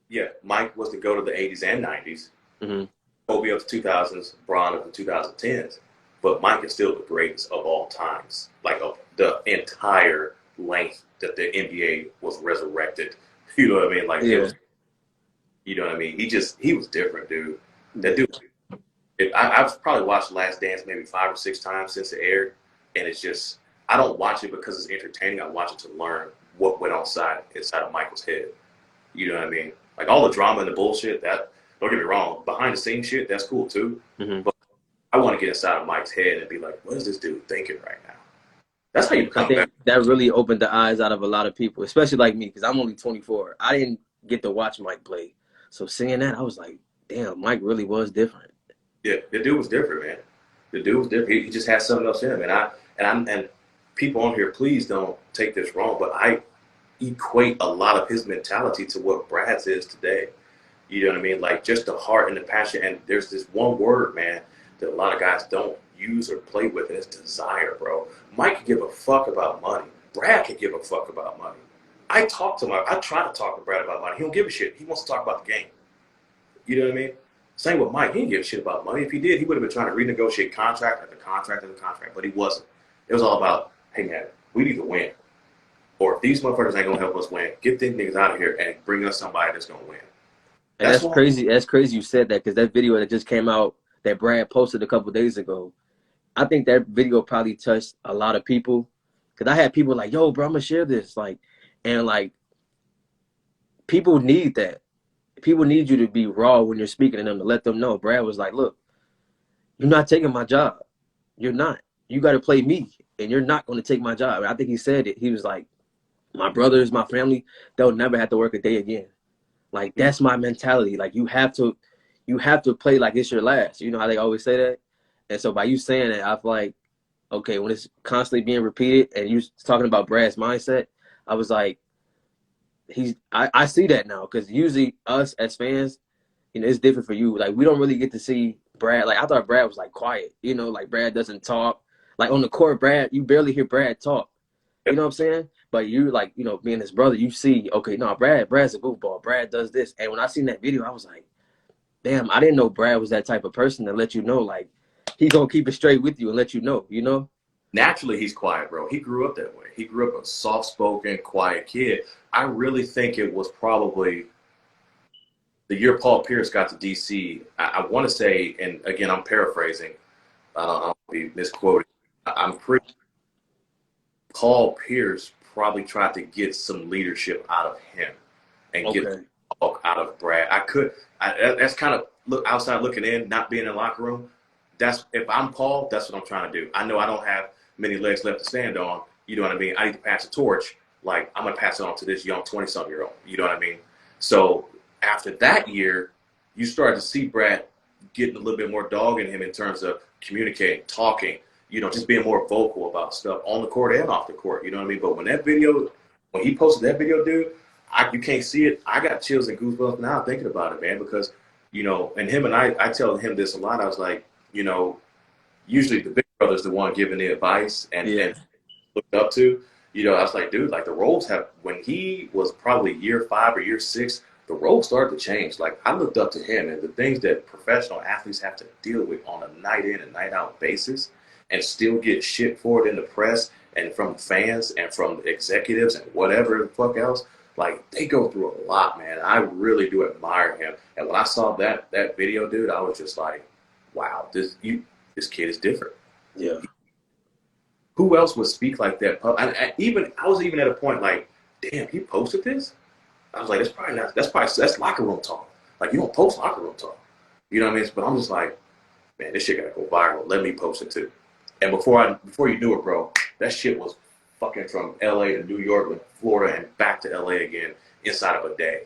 yeah, Mike was the GOAT of the 80s and 90s. Mm-hmm. Kobe of the 2000s, Bron of the 2010s. But Mike is still the greatest of all times. Like, of the entire length that the NBA was resurrected. You know what I mean? Like, you know what I mean? He was different, dude. That dude, I've probably watched Last Dance maybe 5 or 6 times since it aired. And it's just, I don't watch it because it's entertaining. I watch it to learn what went on inside of Michael's head. You know what I mean? Like, all the drama and the bullshit, that, don't get me wrong, behind the scenes shit, that's cool too. Mm-hmm. But I want to get inside of Mike's head and be like, what is this dude thinking right now? That's how you become better. That really opened the eyes out of a lot of people, especially like me, because I'm only 24. I didn't get to watch Mike play. So seeing that, I was like, damn, Mike really was different. Yeah, the dude was different, man. The dude was different. He just had something else in him. And people on here, please don't take this wrong, but I equate a lot of his mentality to what Brad's is today. You know what I mean? Like, just the heart and the passion. And there's this one word, man, that a lot of guys don't use or play with, and it's desire, bro. Mike could give a fuck about money. Brad could give a fuck about money. I try to talk to Brad about money. He don't give a shit. He wants to talk about the game. You know what I mean? Same with Mike. He didn't give a shit about money. If he did, he would have been trying to renegotiate contract after contract after contract, but he wasn't. It was all about, hey, man, we need to win. Or if these motherfuckers ain't going to help us win, get them niggas out of here and bring us somebody that's going to win. And that's crazy. That's crazy you said that, because that video that just came out that Brad posted a couple of days ago, I think that video probably touched a lot of people. Because I had people like, yo, bro, I'm going to share this. Like, and like, people need that. People need you to be raw when you're speaking to them, to let them know. Brad was like, look, you're not taking my job. You're not. You got to play me, and you're not going to take my job. And I think he said it. He was like, my brothers, my family, they'll never have to work a day again. Like, that's my mentality. Like, you have to play like it's your last. You know how they always say that? And so by you saying that, I feel like, okay, when it's constantly being repeated and you talking about Brad's mindset, I was like, I see that now, because usually us as fans, you know, it's different for you. Like, we don't really get to see Brad. Like, I thought Brad was like quiet, you know, like Brad doesn't talk. Like, on the court, Brad, you barely hear Brad talk. You know what I'm saying? But you, like, you know, being his brother, you see, okay, no, Brad's a goofball. Brad does this. And when I seen that video, I was like, damn, I didn't know Brad was that type of person to let you know, like, he gonna keep it straight with you and let you know, you know? Naturally, he's quiet, bro. He grew up that way. He grew up a soft-spoken, quiet kid. I really think it was probably the year Paul Pierce got to DC. I want to say, and again, I'm paraphrasing. I don't be misquoted. I'm pretty. Paul Pierce probably tried to get some leadership out of him and get Okay. talk out of Brad. That's kind of look outside looking in, not being in the locker room. That's if I'm Paul, that's what I'm trying to do. I know I don't have many legs left to stand on. You know what I mean? I need to pass the torch. Like I'm gonna pass it on to this young 20-something-year-old. You know what I mean? So after that year, you started to see Brad getting a little bit more dog in him in terms of communicating, talking, just being more vocal about stuff on the court and off the court. You know what I mean? But when he posted that video, dude, you can't see it. I got chills and goosebumps now thinking about it, man, because, and him and I tell him this a lot. I was like, usually the big brother's the one giving the advice and looked up to. I was like, dude, like the roles when he was probably year 5 or year 6, the roles started to change. Like I looked up to him and the things that professional athletes have to deal with on a night in and night out basis and still get shit for it in the press and from fans and from executives and whatever the fuck else. Like they go through a lot, man. I really do admire him. And when I saw that video, dude, I was just like, wow, this kid is different. Yeah. Who else would speak like that? I was even at a point like, damn, he posted this. I was like, that's locker room talk. Like you don't post locker room talk. You know what I mean? But I'm just like, man, this shit gotta go viral. Let me post it too. And before you knew it, bro, that shit was fucking from LA to New York to Florida and back to LA again inside of a day.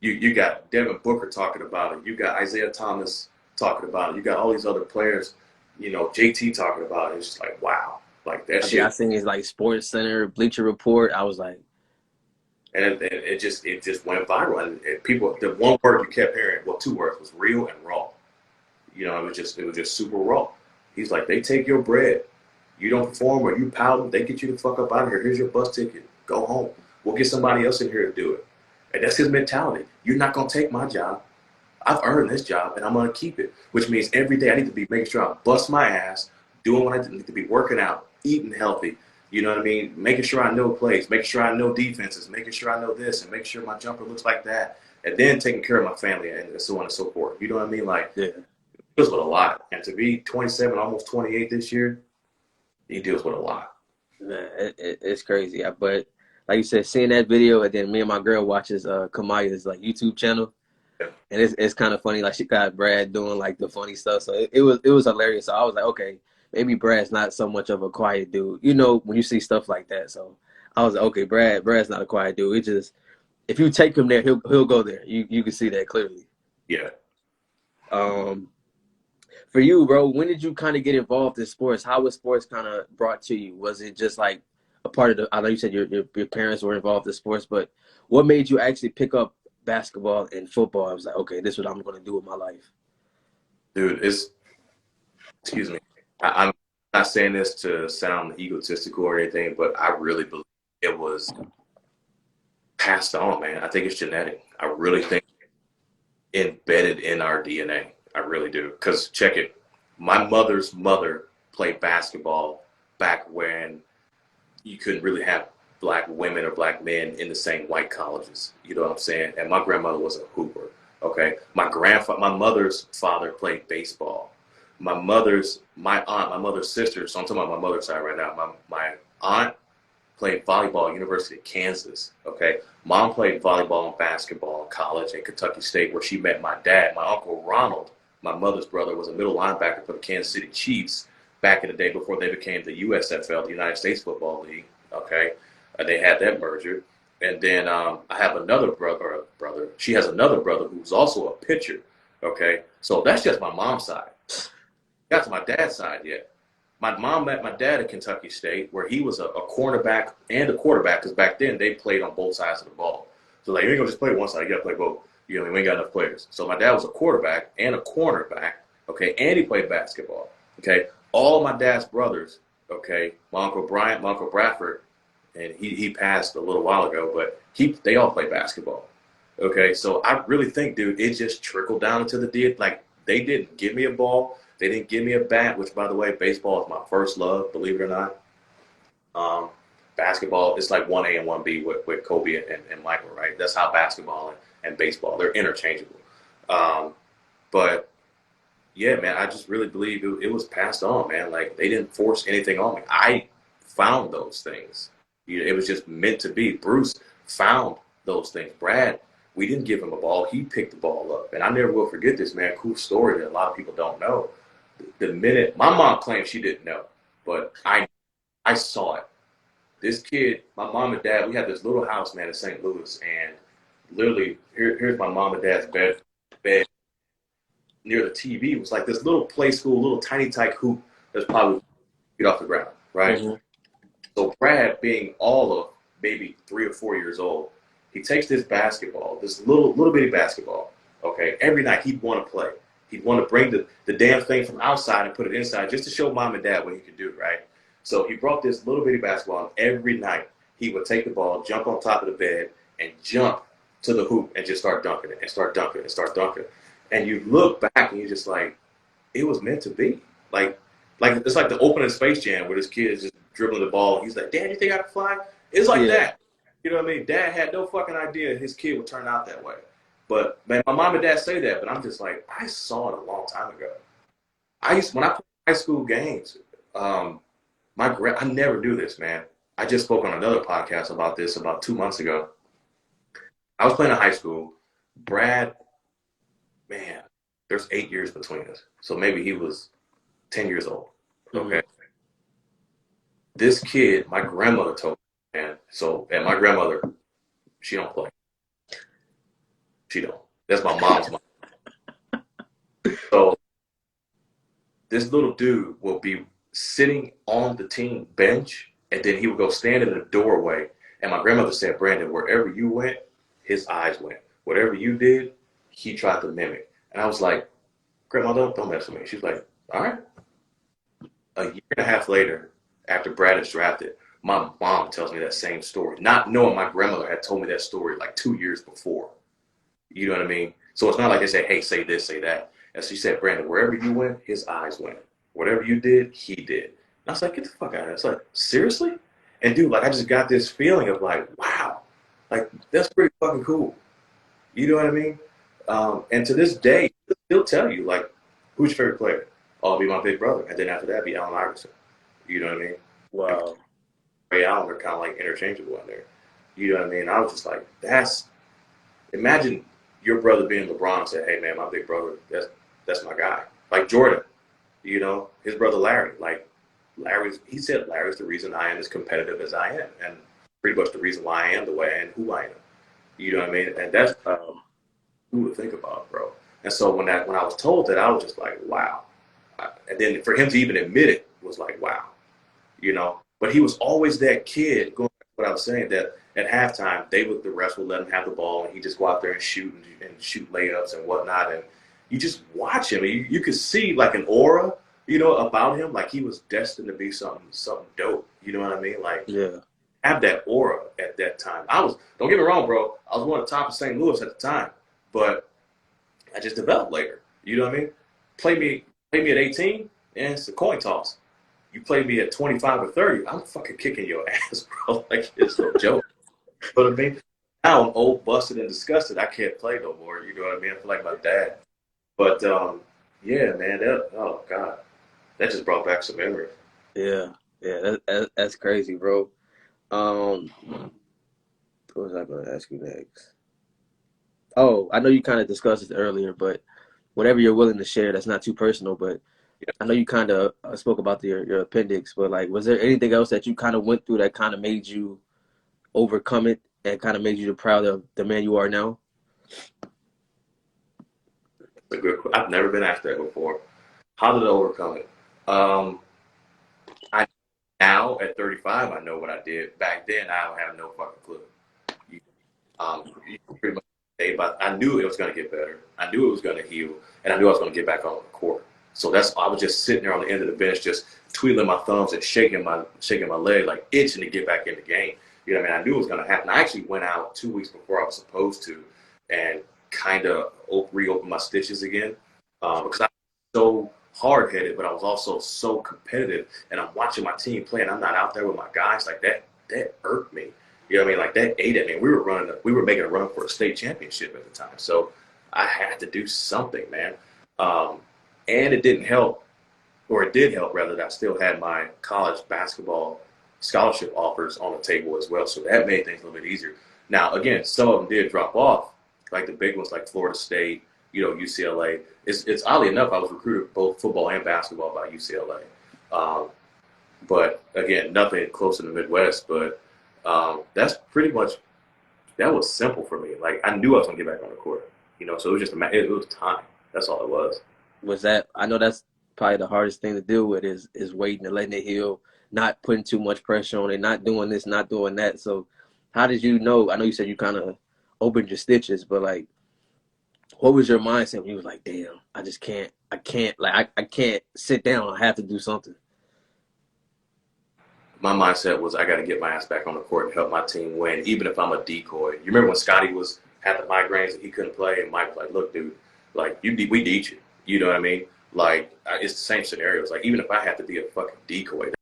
You got Devin Booker talking about it. You got Isaiah Thomas talking about it. You got all these other players, JT talking about it. It's just like, wow. Like that shit. I seen his like Sports Center, Bleacher Report. I was like, and it just went viral. And people, the one word you kept hearing, well, 2 words was real and raw. It was just super raw. He's like, they take your bread. You don't perform or you pout, they get you the fuck up out of here. Here's your bus ticket. Go home. We'll get somebody else in here to do it. And that's his mentality. You're not gonna take my job. I've earned this job and I'm gonna keep it. Which means every day I need to be making sure I bust my ass, doing what I need to be, working out, eating healthy. You know what I mean? Making sure I know plays, making sure I know defenses, making sure I know this, and making sure my jumper looks like that, and then taking care of my family and so on and so forth. You know what I mean? Like, yeah. He deals with a lot. And to be 27, almost 28 this year, he deals with a lot. Man, it's crazy. But like you said, seeing that video, and then me and my girl watches Kamaya's like YouTube channel, Yeah. and it's kind of funny. Like she got Brad doing like the funny stuff, so it was hilarious. So I was like, okay, maybe Brad's not so much of a quiet dude, when you see stuff like that. So I was like, okay, Brad's not a quiet dude. It just if you take him there, he'll go there. You can see that clearly. Yeah. For you, bro, when did you kind of get involved in sports? How was sports kind of brought to you? Was it just like a part of I know you said your parents were involved in sports, but what made you actually pick up basketball and football? I was like, okay, this is what I'm going to do with my life. Dude, excuse me. I'm not saying this to sound egotistical or anything, but I really believe it was passed on, man. I think it's genetic. I really think embedded in our DNA. I really do. Because check it. My mother's mother played basketball back when you couldn't really have black women or black men in the same white colleges. You know what I'm saying? And my grandmother was a hooper. Okay. My mother's father played baseball. My mother's sister, so I'm talking about my mother's side right now. My aunt played volleyball at University of Kansas. Okay. Mom played volleyball and basketball in college at Kentucky State, where she met my dad. My uncle Ronald, my mother's brother, was a middle linebacker for the Kansas City Chiefs back in the day before they became the USFL, the United States Football League. Okay. They had that merger. And then I have another brother. She has another brother who's also a pitcher. Okay. So that's just my mom's side. That's my dad's side yet. My mom met my dad at Kentucky State, where he was a cornerback and a quarterback, because back then they played on both sides of the ball. So like, you ain't gonna just play one side, you gotta play both. We ain't got enough players. So my dad was a quarterback and a cornerback, okay, and he played basketball, okay. All my dad's brothers, okay, my Uncle Bryant, my Uncle Bradford, and he passed a little while ago, but they all play basketball, Okay, so I really think, dude, it just trickled down into the deal. Like, they didn't give me a ball. They didn't give me a bat, which, by the way, baseball is my first love, believe it or not. Um, Basketball, it's like 1A and 1B with Kobe and Michael, right? That's how basketball and baseball, they're interchangeable. Um, but yeah, man, I just really believe it was passed on, man. Like, they didn't force anything on me. I found those things. It was just meant to be. Bruce found those things. Brad, we didn't give him a ball. He picked the ball up. And I never will forget this, man. Cool story that a lot of people don't know. The minute my mom claimed she didn't know, but I saw it. This kid, my mom and dad, we had this little house, man, in St. Louis, and literally, here's my mom and dad's bed near the TV. It was like this little play school, little tiny tyke hoop that's probably get off the ground, right? Mm-hmm. So Brad, being all of maybe 3 or 4 years old, he takes this basketball, this little bitty basketball. Okay, every night he'd want to play. He'd want to bring the damn thing from outside and put it inside just to show mom and dad what he could do, right? So he brought this little bitty basketball, and every night he would take the ball, jump on top of the bed, and jump to the hoop and just start dunking it and start dunking and start dunking. And you look back and you're just like, it was meant to be. Like it's like the opening of Space Jam where this kid is just dribbling the ball. He's like, Dad, you think I can fly? It's like that. You know what I mean? Dad had no fucking idea his kid would turn out that way. But man, my mom and dad say that, but I'm just like, I saw it a long time ago. When I played high school games, I never do this, man. I just spoke on another podcast about this about 2 months ago. I was playing in high school. Brad, man, there's 8 years between us. So maybe he was 10 years old. Okay. Mm-hmm. This kid, my grandmother told me, and my grandmother, she don't play. She don't. That's my mom's mom. So this little dude will be sitting on the team bench, and then he would go stand in the doorway. And my grandmother said, Brandon, wherever you went, his eyes went. Whatever you did, he tried to mimic. And I was like, Grandma, don't mess with me. She's like, all right. A year and a half later, after Brad is drafted, my mom tells me that same story, not knowing my grandmother had told me that story like 2 years before. You know what I mean? So it's not like they say, hey, say this, say that. And she said, Brandon, wherever you went, his eyes went. Whatever you did, he did. And I was like, get the fuck out of here. It's like, seriously? And dude, like, I just got this feeling of like, wow, like, that's pretty fucking cool. You know what I mean? And to this day, he'll tell you, like, who's your favorite player? Oh, it'll be my big brother. And then after that, be Allen Iverson. You know what I mean? Wow. Ray Allen are kind of like interchangeable in there. You know what I mean? I was just like, imagine your brother being LeBron and say, hey, man, my big brother, that's my guy. Like Jordan, you know, his brother Larry. Like, he said Larry's the reason I am as competitive as I am. And pretty much the reason why I am the way I am, who I am. You know what I mean? And that's who to think about, bro. And so when I was told that, I was just like, wow. And then for him to even admit it was like, wow. You know? But he was always that kid, going back to what I was saying, that at halftime, the refs would let him have the ball, and he just go out there and shoot layups and whatnot. And you just watch him. And you could see like an aura, you know, about him. Like he was destined to be something dope. You know what I mean? Like, yeah. Have that aura at that time. Don't get me wrong, bro. I was one of the top of St. Louis at the time, but I just developed later. You know what I mean? Play me at 18, and it's a coin toss. You play me at 25 or 30, I'm fucking kicking your ass, bro. Like, it's no joke. You know what I mean? Now I'm old, busted, and disgusted. I can't play no more. You know what I mean? I feel like my dad. But, yeah, man, oh, God. That just brought back some memories. Yeah, that's crazy, bro. What was I going to ask you next? Oh, I know you kind of discussed this earlier, but whatever you're willing to share, that's not too personal, but I know you kind of spoke about your appendix, but like, was there anything else that you kind of went through that kind of made you overcome it and kind of made you proud of the man you are now? I've never been asked that before. How did I overcome it? Now at 35, I know what I did. Back then, I don't have no fucking clue. Pretty much say, but I knew it was going to get better. I knew it was going to heal, and I knew I was going to get back on the court. So I was just sitting there on the end of the bench, just twiddling my thumbs and shaking my leg, like itching to get back in the game. You know what I mean? I knew it was going to happen. I actually went out 2 weeks before I was supposed to, and kind of reopen my stitches again. Because I was so hard headed, but I was also so competitive. And I'm watching my team play, and I'm not out there with my guys like that. That irked me. You know what I mean? Like that ate at me. We were making a run for a state championship at the time, so I had to do something, man. Um, and it didn't help, or it did help rather, that I still had my college basketball scholarship offers on the table as well. So that made things a little bit easier. Now, again, some of them did drop off, like the big ones like Florida State, UCLA. It's oddly enough, I was recruited both football and basketball by UCLA. But again, nothing close to the Midwest. But that's pretty much, that was simple for me. Like I knew I was going to get back on the court, so it was just it was time. That's all it was. Was that? I know that's probably the hardest thing to deal with is waiting and letting it heal, not putting too much pressure on it, not doing this, not doing that. So, how did you know? I know you said you kind of opened your stitches, but like, what was your mindset when you was like, "Damn, I just can't, I can't, like, I can't sit down. I have to do something." My mindset was I got to get my ass back on the court and help my team win, even if I'm a decoy. You remember when Scotty had the migraines and he couldn't play, and Mike was like, "Look, dude, like we need you." You know what I mean? Like it's the same scenarios. Like even if I had to be a fucking decoy.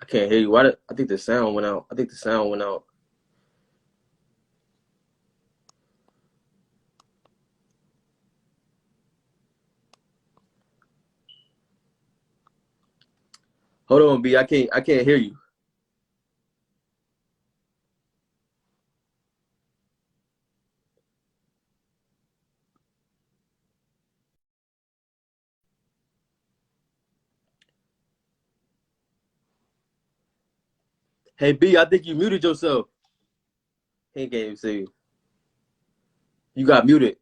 I can't hear you. I think the sound went out. I think the sound went out. Hold on, B. I can't hear you. Hey, B. I think you muted yourself. He can't even see you. You got muted.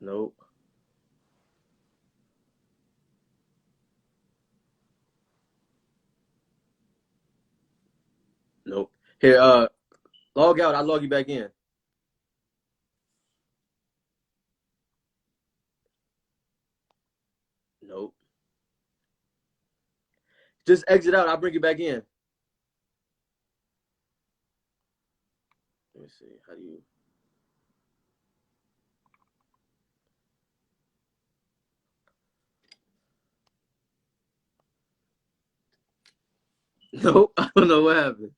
Nope. Nope. Here, log out. I'll log you back in. Nope. Just exit out. I'll bring you back in. Let me see. How do you? Nope. I don't know what happened.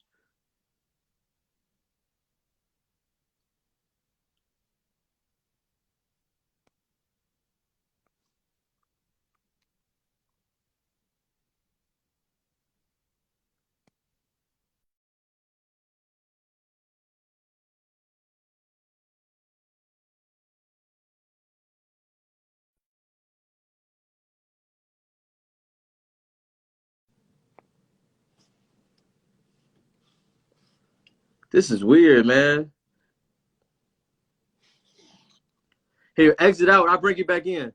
This is weird, man. Here, exit out. I'll bring you back in.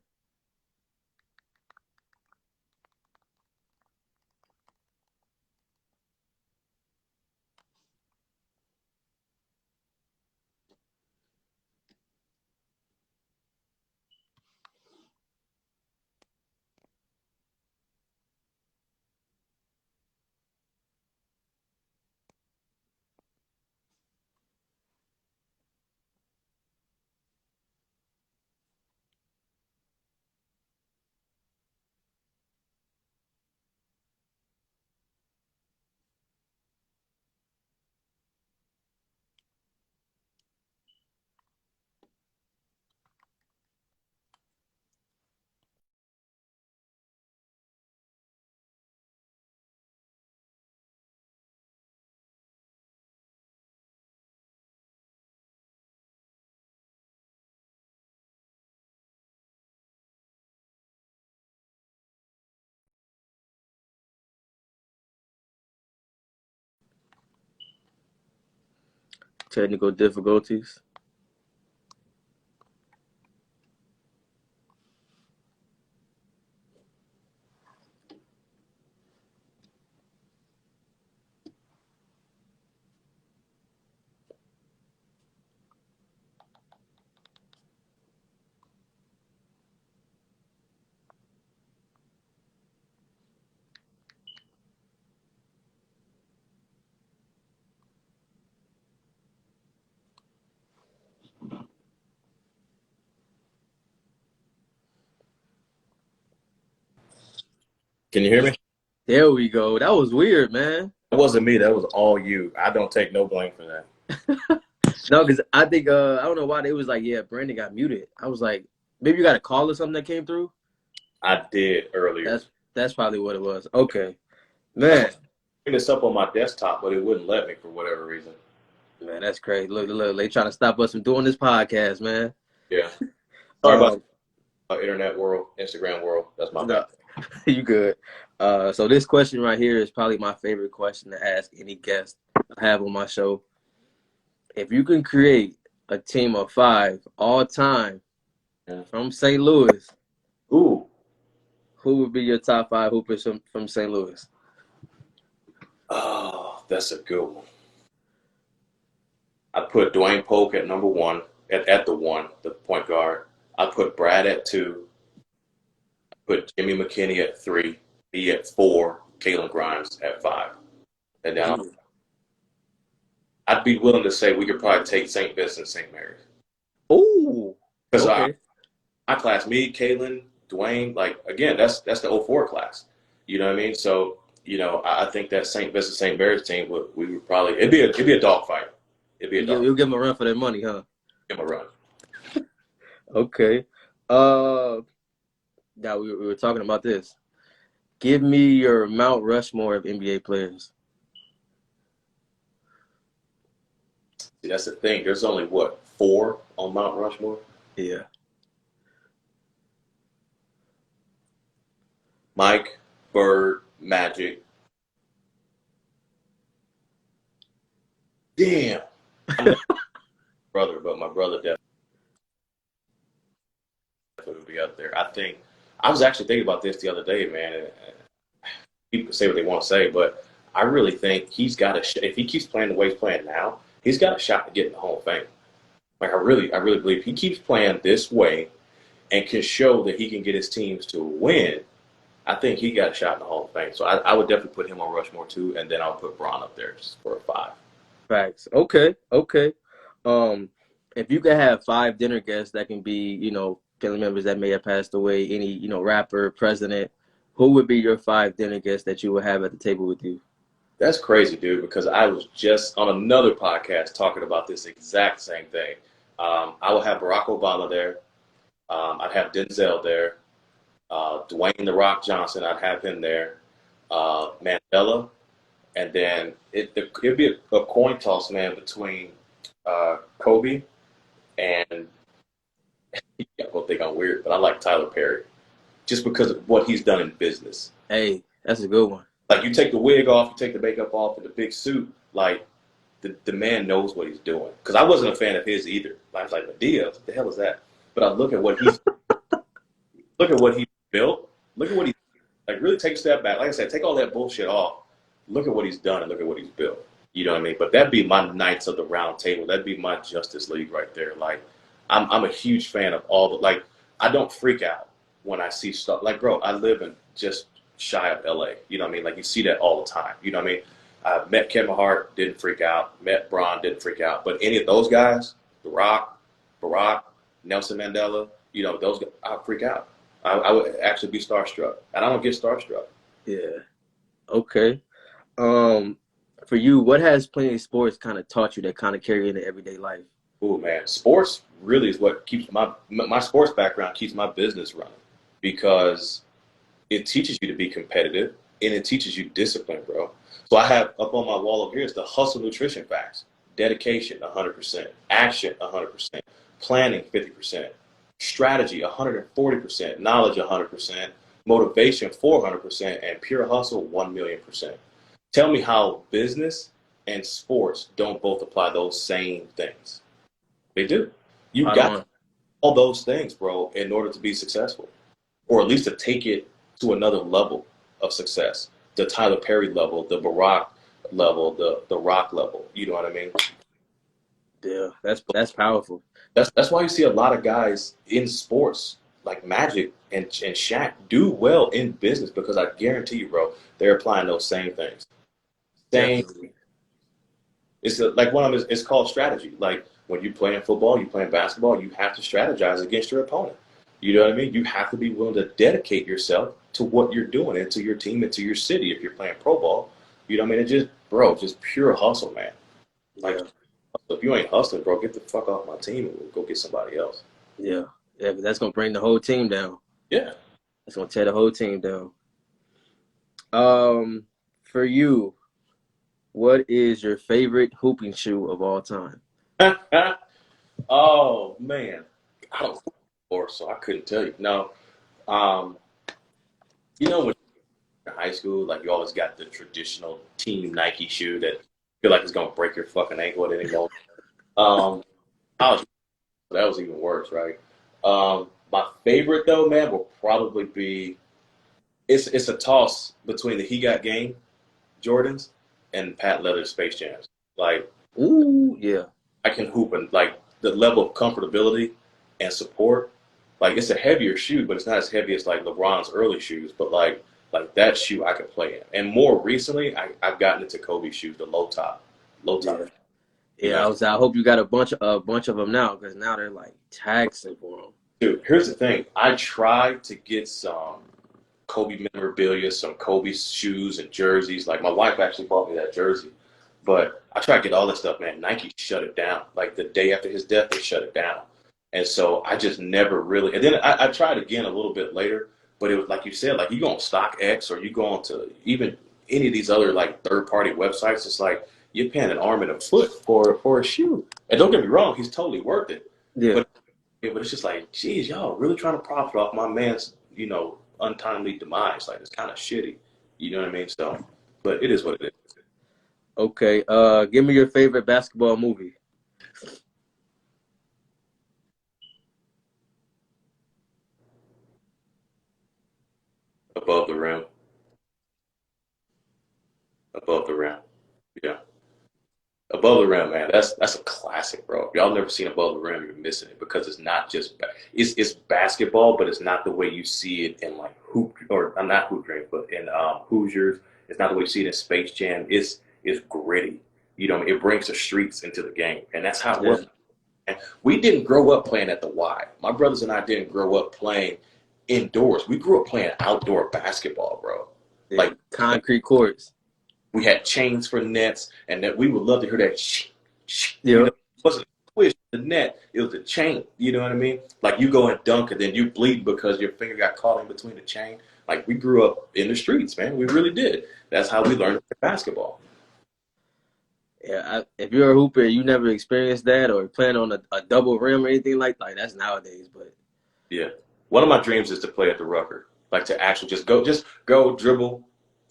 Technical difficulties. Can you hear me? There we go. That was weird, man. That wasn't me. That was all you. I don't take no blame for that. No, because I think I don't know why they was like, yeah, Brandon got muted. I was like, maybe you got a call or something that came through. I did earlier. That's probably what it was. Okay, man. Bring this up on my desktop, but it wouldn't let me for whatever reason. Man, that's crazy. Look, they trying to stop us from doing this podcast, man. Yeah. Sorry about internet world, Instagram world. That's my bad. You good. So this question right here is probably my favorite question to ask any guest I have on my show. If you can create a team of 5 all time from St. Louis, Ooh. who would be your top 5 hoopers from St. Louis? Oh, that's a good one. I put Dwayne Polk at number 1, at the 1, the point guard. I put Brad at 2. I put Jimmy McKinney at 3. Me at 4. Kalen Grimes at 5. And then I'd be willing to say we could probably take St. Vincent, St. Mary's. Oh, Because okay. my class, me, Kalen, Dwayne, like, again, that's the 04 class. You know what I mean? So, I think that St. Vincent, St. Mary's team, we would probably, it'd be a dogfight. It'd be a dog. You'll give them a run for their money, huh? Give them a run. Okay. Now we were talking about this. Give me your Mount Rushmore of NBA players. See, that's the thing. There's only, 4 on Mount Rushmore? Yeah. Mike, Bird, Magic. Damn. Brother, but my brother definitely would be up there. I was actually thinking about this the other day, man. People say what they want to say, but I really think he's got if he keeps playing the way he's playing now, he's got a shot to get in the Hall of Fame. Like, I really believe he keeps playing this way and can show that he can get his teams to win. I think he got a shot in the Hall of Fame. So I would definitely put him on Rushmore too, and then I'll put Braun up there just for a 5. Facts. Okay. If you could have 5 dinner guests that can be, family members that may have passed away, any, rapper, president, who would be your 5 dinner guests that you would have at the table with you? That's crazy, dude, because I was just on another podcast talking about this exact same thing. I would have Barack Obama there. I'd have Denzel there. Dwayne "The Rock" Johnson, I'd have him there. Mandela. And then it'd be a coin toss, man, between Kobe and y'all gonna think I'm weird, but I like Tyler Perry, just because of what he's done in business. Hey, that's a good one. Like, you take the wig off, you take the makeup off, and the big suit. Like, the man knows what he's doing. Because I wasn't a fan of his either. I was like, Medea, what the hell is that? But I look at what he's built. Look at what really take a step back. Like I said, take all that bullshit off. Look at what he's done and look at what he's built. You know what I mean? But that'd be my Knights of the Round Table. That'd be my Justice League right there. Like, I'm a huge fan of all the, like, I don't freak out when I see stuff. Like, bro, I live in just shy of LA. You know what I mean? Like, you see that all the time. You know what I mean? I met Kevin Hart, didn't freak out. Met Braun, didn't freak out. But any of those guys, The Rock, Barack, Nelson Mandela, those guys, I freak out. I would actually be starstruck. And I don't get starstruck. Yeah. Okay. For you, what has playing sports kind of taught you that kind of carry into everyday life? Oh, man. Sports really is what keeps my sports background keeps my business running, because it teaches you to be competitive and it teaches you discipline, bro. So I have up on my wall over here is the hustle nutrition facts. Dedication, 100%. Action, 100%. Planning, 50%. Strategy, 140%. Knowledge, 100%. Motivation, 400%. And pure hustle, 1,000,000%. Tell me how business and sports don't both apply those same things. They do. You Spot got on. all those things, bro, in order to be successful, or at least to take it to another level of success. The Tyler Perry level, the Barack level, the Rock level. You know what I mean? Yeah, that's powerful. That's why you see a lot of guys in sports like Magic and Shaq do well in business because I guarantee you, bro, they're applying those same things. Same. Definitely. Like one of them it's called strategy. Like when you play in football, you play in basketball, you have to strategize against your opponent. You know what I mean? You have to be willing to dedicate yourself to what you're doing and to your team and to your city if you're playing pro ball. You know what I mean? It just, bro, just pure hustle, man. Like, Yeah, if you ain't hustling, bro, get the fuck off my team and we'll go get somebody else. yeah, yeah. But that's gonna bring the whole team down. Yeah. That's gonna tear the whole team down. For you, what is your favorite hooping shoe of all time? Oh man, I don't or so I couldn't tell you. No, um, you know when you're in high school, like you always got the traditional team Nike shoe that you feel like it's gonna break your fucking ankle at any moment. Um, I was, that was even worse, right? My favorite though, man, will probably be it's a toss between the He Got Game Jordans and Pat Leather Space Jams. Like Ooh, yeah, I can hoop and like the level of comfortability and support. Like it's a heavier shoe, but it's not as heavy as like LeBron's early shoes. But like that shoe I could play in. And more recently, I've gotten into Kobe shoes, the low top. yeah, You yeah. know, I hope you got a bunch of them now because now they're like taxing for them. dude. Here's the thing. I tried to get some Kobe memorabilia, some Kobe shoes and jerseys. Like my wife actually bought me that jersey. But I tried to get all that stuff, man. Nike shut it down. Like the day after his death, they shut it down. And so I just never really. And then I tried again a little bit later, but it was like you said, like you go on StockX or you go on to even any of these other like third party websites. It's like you're paying an arm and a foot for a shoe. And don't get me wrong, he's totally worth it. Yeah, But it's just like, geez, y'all really trying to profit off my man's untimely demise. Like it's kind of shitty. You know what I mean? So, but it is what it is. okay. Give me your favorite basketball movie. Above the rim. Above the rim. Yeah. Above the rim, man. That's a classic, bro. If y'all never seen Above the Rim, you're missing it because it's not just it's basketball, but it's not the way you see it in like hoop or not hoop dreams, but in Hoosiers. It's not the way you see it in Space Jam. It's gritty. You know, it brings the streets into the game, and that's how it Yeah, was. And we didn't grow up playing at the Y. My brothers and I didn't grow up playing indoors. We grew up playing outdoor basketball, bro. yeah. Like Concrete courts. we had chains for nets, and that we would love to hear that Yeah, it wasn't a squish the net, it was a chain. You know what I mean? Like you go and dunk, and then you bleed because your finger got caught in between the chain. Like we grew up in the streets, man. We really did. That's how we learned basketball. yeah. If you're a hooper, and you never experienced that or plan on a double rim or anything like that's nowadays. But Yeah. One of my dreams is to play at the Rucker, like to actually just go dribble,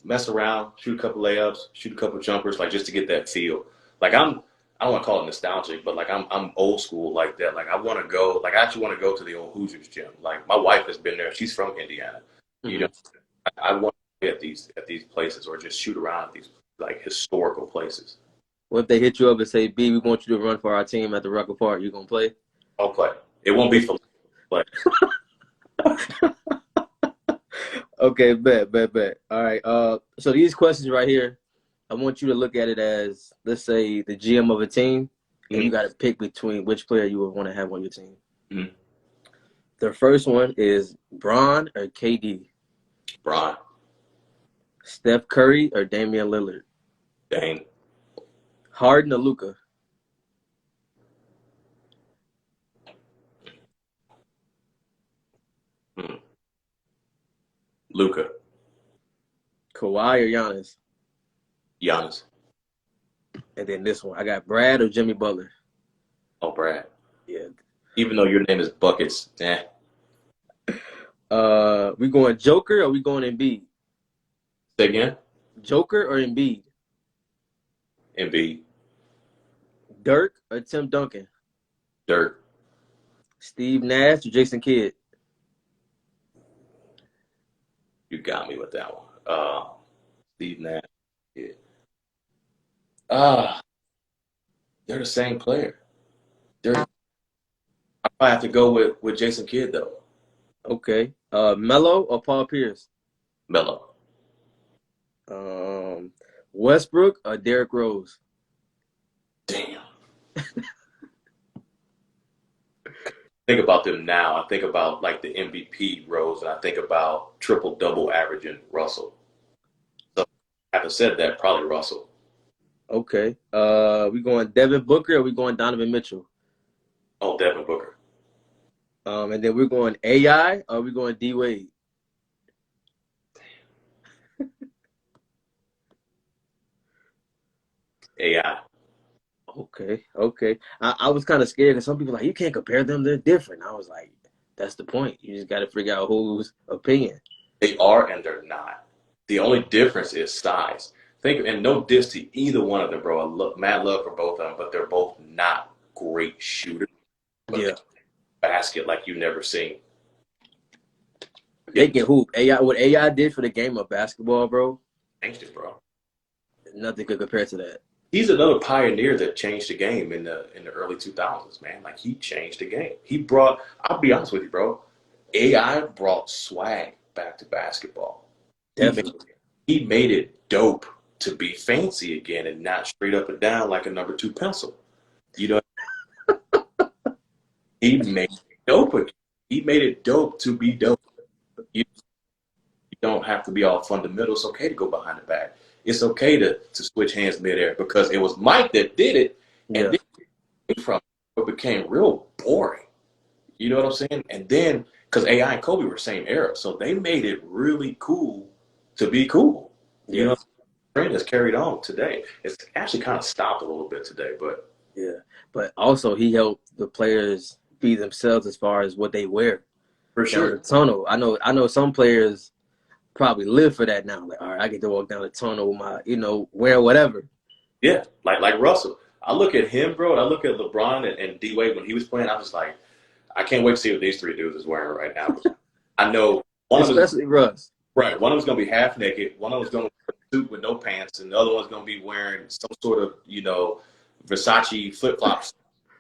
mess around, shoot a couple layups, shoot a couple jumpers, like just to get that feel. Like I don't want to call it nostalgic, but like I'm old school like that. Like I want to go, like I actually want to go to the old Hoosiers gym. Like my wife has been there. She's from Indiana. You know, mhm. I want to be at these places or just shoot around at these like historical places. What if they hit you up and say, "B, we want you to run for our team at the Rucker Park. You gonna play?" I'll play. It won't be for play. Okay, bet. All right. So these questions right here, I want you to look at it as, let's say, the GM of a team, and you Mm-hmm. got to pick between which player you would want to have on your team. Mm-hmm. The first one is Bron or KD, Brian, Steph Curry or Damian Lillard, Dane, Harden or Luca, mm. Luca, Kawhi or Giannis, Giannis. and then this one I got Brad or Jimmy Butler. Oh, Brad. Yeah. Even though your name is Buckets, We going Joker or we going Embiid? Say again. Joker or Embiid? Embiid. Dirk or Tim Duncan? Dirk. Steve Nash or Jason Kidd? You got me with that one. Steve Nash. Yeah. Uh, they're the same player. I probably have to go with Jason Kidd though. Okay. Melo or Paul Pierce? Melo. Um, Westbrook or Derrick Rose? Damn. Think about them now. I think about like the MVP Rose, and I think about triple double averaging Russell. So, having said that, probably Russell. Okay. We going Devin Booker or we going Donovan Mitchell? Oh, Devin Booker. And then we're going AI or we going D Wade? AI. Okay. Okay. I was kind of scared because some people like you can't compare them. They're different. I was like, that's the point. You just got to figure out whose opinion. They are and they're not. The only difference is size. Think and no diss to either one of them, bro. Mad love for both of them, but they're both not great shooters. But Yeah. they basket like you've never seen. They can hoop. AI, what AI did for the game of basketball, bro, Changed it, bro. nothing could compare to that. He's another pioneer that changed the game in the early 2000s, man. Like he changed the game. He brought. I'll be honest with you, bro. AI brought swag back to basketball. He made, Definitely. he made it dope to be fancy again and not straight up and down like a number two pencil. You know, he made it dope again. He made it dope to be dope. You don't have to be all fundamental. It's okay to go behind the back. It's okay to switch hands midair because it was Mike that did it, and Yeah. then from it became real boring. You know what I'm saying? And then because AI and Kobe were same era, so they made it really cool to be cool. You Yeah. know, the trend has carried on today. It's actually kind of stopped a little bit today, but Yeah. But also he helped the players be themselves as far as what they wear for down the sure, tunnel. I know some players probably live for that now. Like, all right, I get to walk down the tunnel with my, wear whatever. yeah, like Russell. I look at him, bro, and I look at LeBron and D Wade when he was playing. I was like, I can't wait to see what these three dudes is wearing right now. I know one of them is Especially Russ. right. One of them's gonna be half naked. One of them's gonna wear a suit with no pants, and the other one's gonna be wearing some sort of Versace flip flops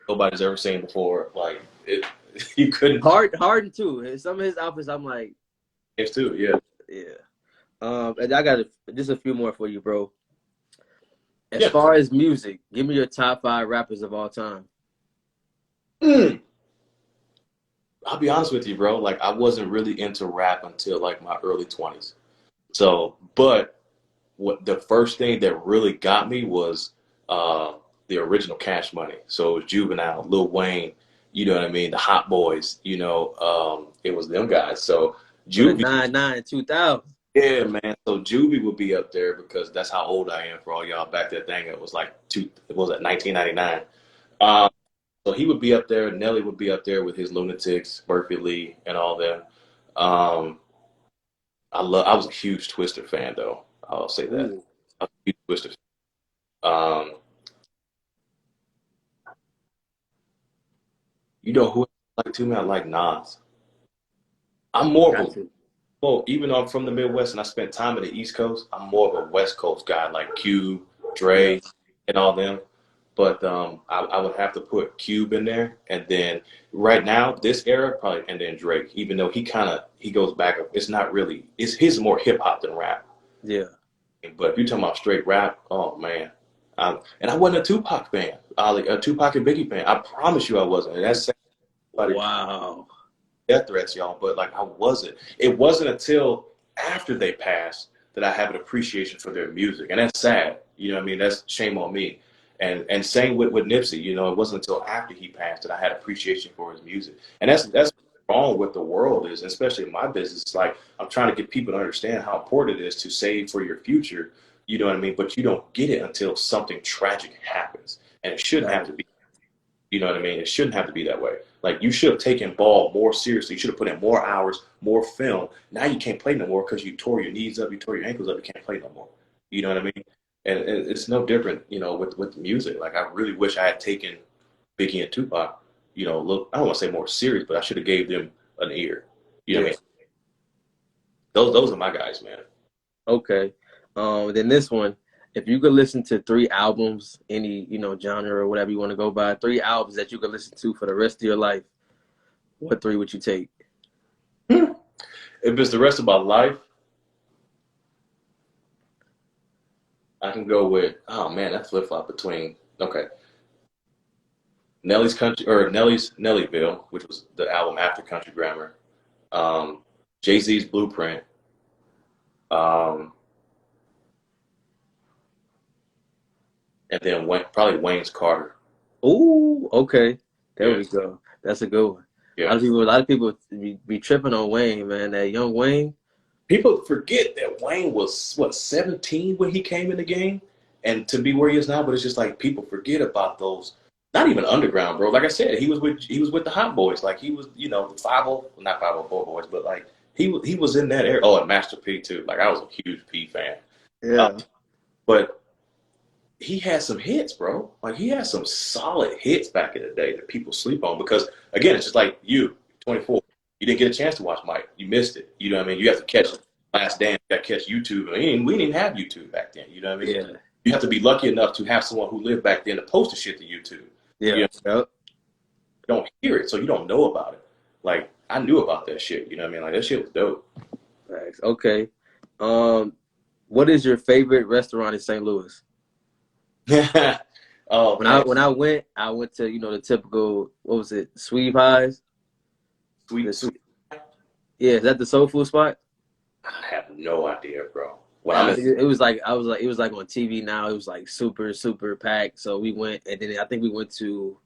nobody's ever seen before. Like it, you couldn't. Harden too. And some of his outfits, I'm like, It's too, yeah. yeah. And I got just a few more for you, bro. As Yeah. far as music, give me your top 5 rappers of all time. Mm. I'll be honest with you, bro. Like I wasn't really into rap until like my early 20s. So, but what the first thing that really got me was uh, the original Cash Money. So it was Juvenile, Lil Wayne, you know what I mean, the Hot Boys, it was them guys. So So the Juvie, 99 2000. yeah, man. So Juvie would be up there because that's how old I am for all y'all back that thing. It was like it was at 1999. Um, so he would be up there. Nelly would be up there with his Lunatics, Murphy Lee, and all them. Um, I was a huge Twister fan though. I'll say that. Ooh. I was a huge Twister fan. You know who I like too, man? I like Nas. I'm more of Got a to. well, even though I'm from the Midwest and I spent time in the East Coast, I'm more of a West Coast guy, like Cube, Yeah. Dre, and all them. But I would have to put Cube in there, and then right now, this era, probably, and then Drake. Even though he goes back, it's not really, it's his more hip hop than rap. Yeah. But if you're talking about straight rap, oh man, and I wasn't a Tupac fan, like a Tupac and Biggie fan. I promise you, I wasn't. And that's somebody Wow. death threats, y'all, but like I wasn't. It wasn't until after they passed that I have an appreciation for their music, and that's sad. You know what I mean? That's shame on me. And same with Nipsey. It wasn't until after he passed that I had appreciation for his music, and that's wrong with the world is, especially in my business. Like I'm trying to get people to understand how important it is to save for your future. You know what I mean? But you don't get it until something tragic happens, and it shouldn't have Right. to be. You know what I mean? It shouldn't have to be that way. Like you should have taken ball more seriously. You should have put in more hours, more film. Now you can't play no more because you tore your knees up, you tore your ankles up. You can't play no more. You know what I mean? And it's no different, with the music. Like, I really wish I had taken Biggie and Tupac, look, I don't want to say more serious, but I should have gave them an ear. You know what I Yeah. mean? Those are my guys, man. Okay. Then this one, if you could listen to three albums, any genre or whatever you want to go by, three albums that you could listen to for the rest of your life, what three would you take? Hmm. If it's the rest of my life, I can go with, oh man, that flip flop between, okay, Nelly's Country, or Nellyville, which was the album after Country Grammar, Jay-Z's Blueprint, um, and then probably Wayne's Carter. Ooh, okay. There Yeah, we go. That's a good one. yeah. A lot of people be tripping on Wayne, man. That young Wayne. People forget that Wayne was, what, 17 when he came in the game and to be where he is now, but it's just like people forget about those. Not even underground, bro. Like I said, he was with the Hot Boys. Like he was, the 50, not 504 boys, but like he was in that era. Oh, and Master P too. Like I was a huge P fan. Uh, Yeah. but he had some hits, bro. Like he had some solid hits back in the day that people sleep on because again, it's just like you, 24. You didn't get a chance to watch Mike. You missed it. You know what I mean? You have to catch Last Dance. You got to catch YouTube. We didn't even have YouTube back then. You know what I mean? Yeah. You have to be lucky enough to have someone who lived back then to post the shit to YouTube. Yeah. Yep. You don't hear it, so you don't know about it. Like I knew about that shit. You know what I mean? Like that shit was dope. Thanks. Okay. What is your favorite restaurant in St. Louis? Oh When I man, when I went to the typical, what was it, Sweet Pies? The sweet, sweet, sweet. yeah, is that the soul food spot? I have no idea, bro. When I'm in, It was like it was like on TV now. It was like super packed. So we went, and then I think we went to,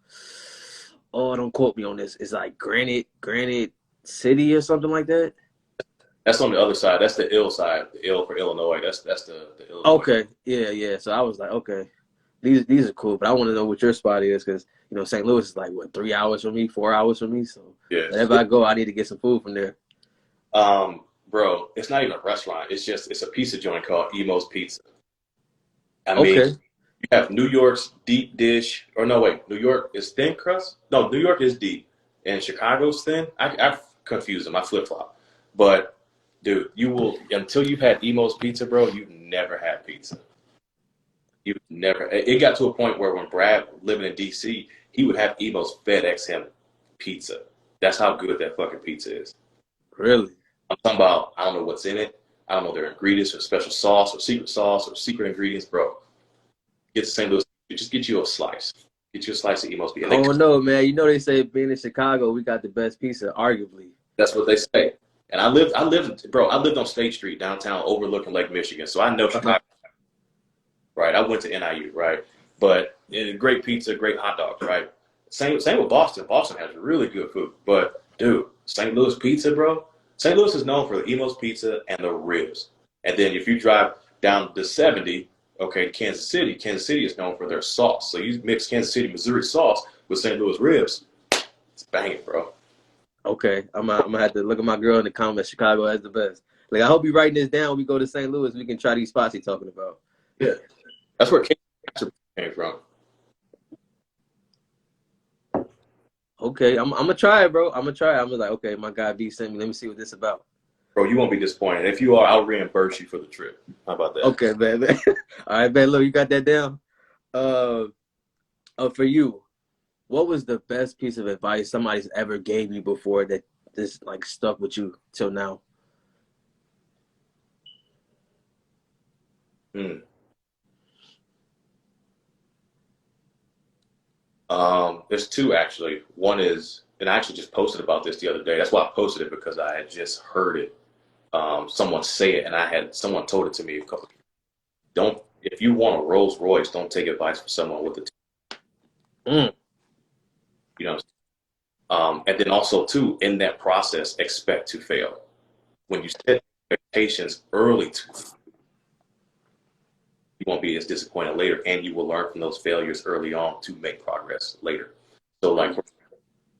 oh, don't quote me on this. It's like Granite City or something like that. that's on the other side. That's the ill side. The ill for Illinois. That's the Illinois. Okay, yeah. So I was like, okay, these are cool, but I want to know what your spot is because St. Louis is like what, 3 hours from me, 4 hours from me. So Yes. whenever I go, I need to get some food from there. Bro, it's not even a restaurant. It's a pizza joint called Emo's Pizza. I mean, Okay, you have New York's deep dish, or no, wait, New York is thin crust. No, New York is deep, and Chicago's thin. I've confused them. I flip flop. But dude, you will until you've had Emo's Pizza, bro. You've never had pizza. You never. It got to a point where when Brad living in DC, he would have Emo's FedEx him pizza. That's how good that fucking pizza is. really? I'm talking about, I don't know what's in it. I don't know their ingredients or special sauce or secret ingredients, bro. Get to St. Louis, just get you a slice. Get you a slice of Emo's Pizza. Oh no, man! They say being in Chicago, we got the best pizza, arguably. That's what they say. And bro, I lived on State Street downtown overlooking Lake Michigan. So I know Uh-huh. Chicago, right? I went to NIU, right? But great pizza, great hot dogs, right? Same with Boston. Boston has really good food. But dude, St. Louis pizza, bro. St. Louis is known for the Emo's Pizza and the ribs. And then if you drive down the 70, okay, to Kansas City, Kansas City is known for their sauce. So you mix Kansas City, Missouri sauce with St. Louis ribs, it's banging, bro. Okay, I'm gonna have to look at my girl in the comments. Chicago has the best. Like, I hope you writing this down. When we go to St. Louis, we can try these spots he's talking about. Yeah. That's where Kansas came from. Okay, I'm gonna try it, bro. I'm gonna try it. I'm like, okay, my guy B sent me. Let me see what this about. Bro, you won't be disappointed. If you are, I'll reimburse you for the trip. How about that? Okay, man. All right, man. Look, you got that down. Uh, for you, what was the best piece of advice somebody's ever gave you before that just like stuck with you till now? Hmm. There's two actually. One is, and I actually just posted about this the other day. That's why I posted it because I had just heard it. Someone say it, and I had someone told it to me a couple. Don't if you want a Rolls Royce, don't take advice from someone with Mm, you know. And then also too, in that process, expect to fail. When you set expectations early, you won't be as disappointed later, and you will learn from those failures early on to make progress later. So like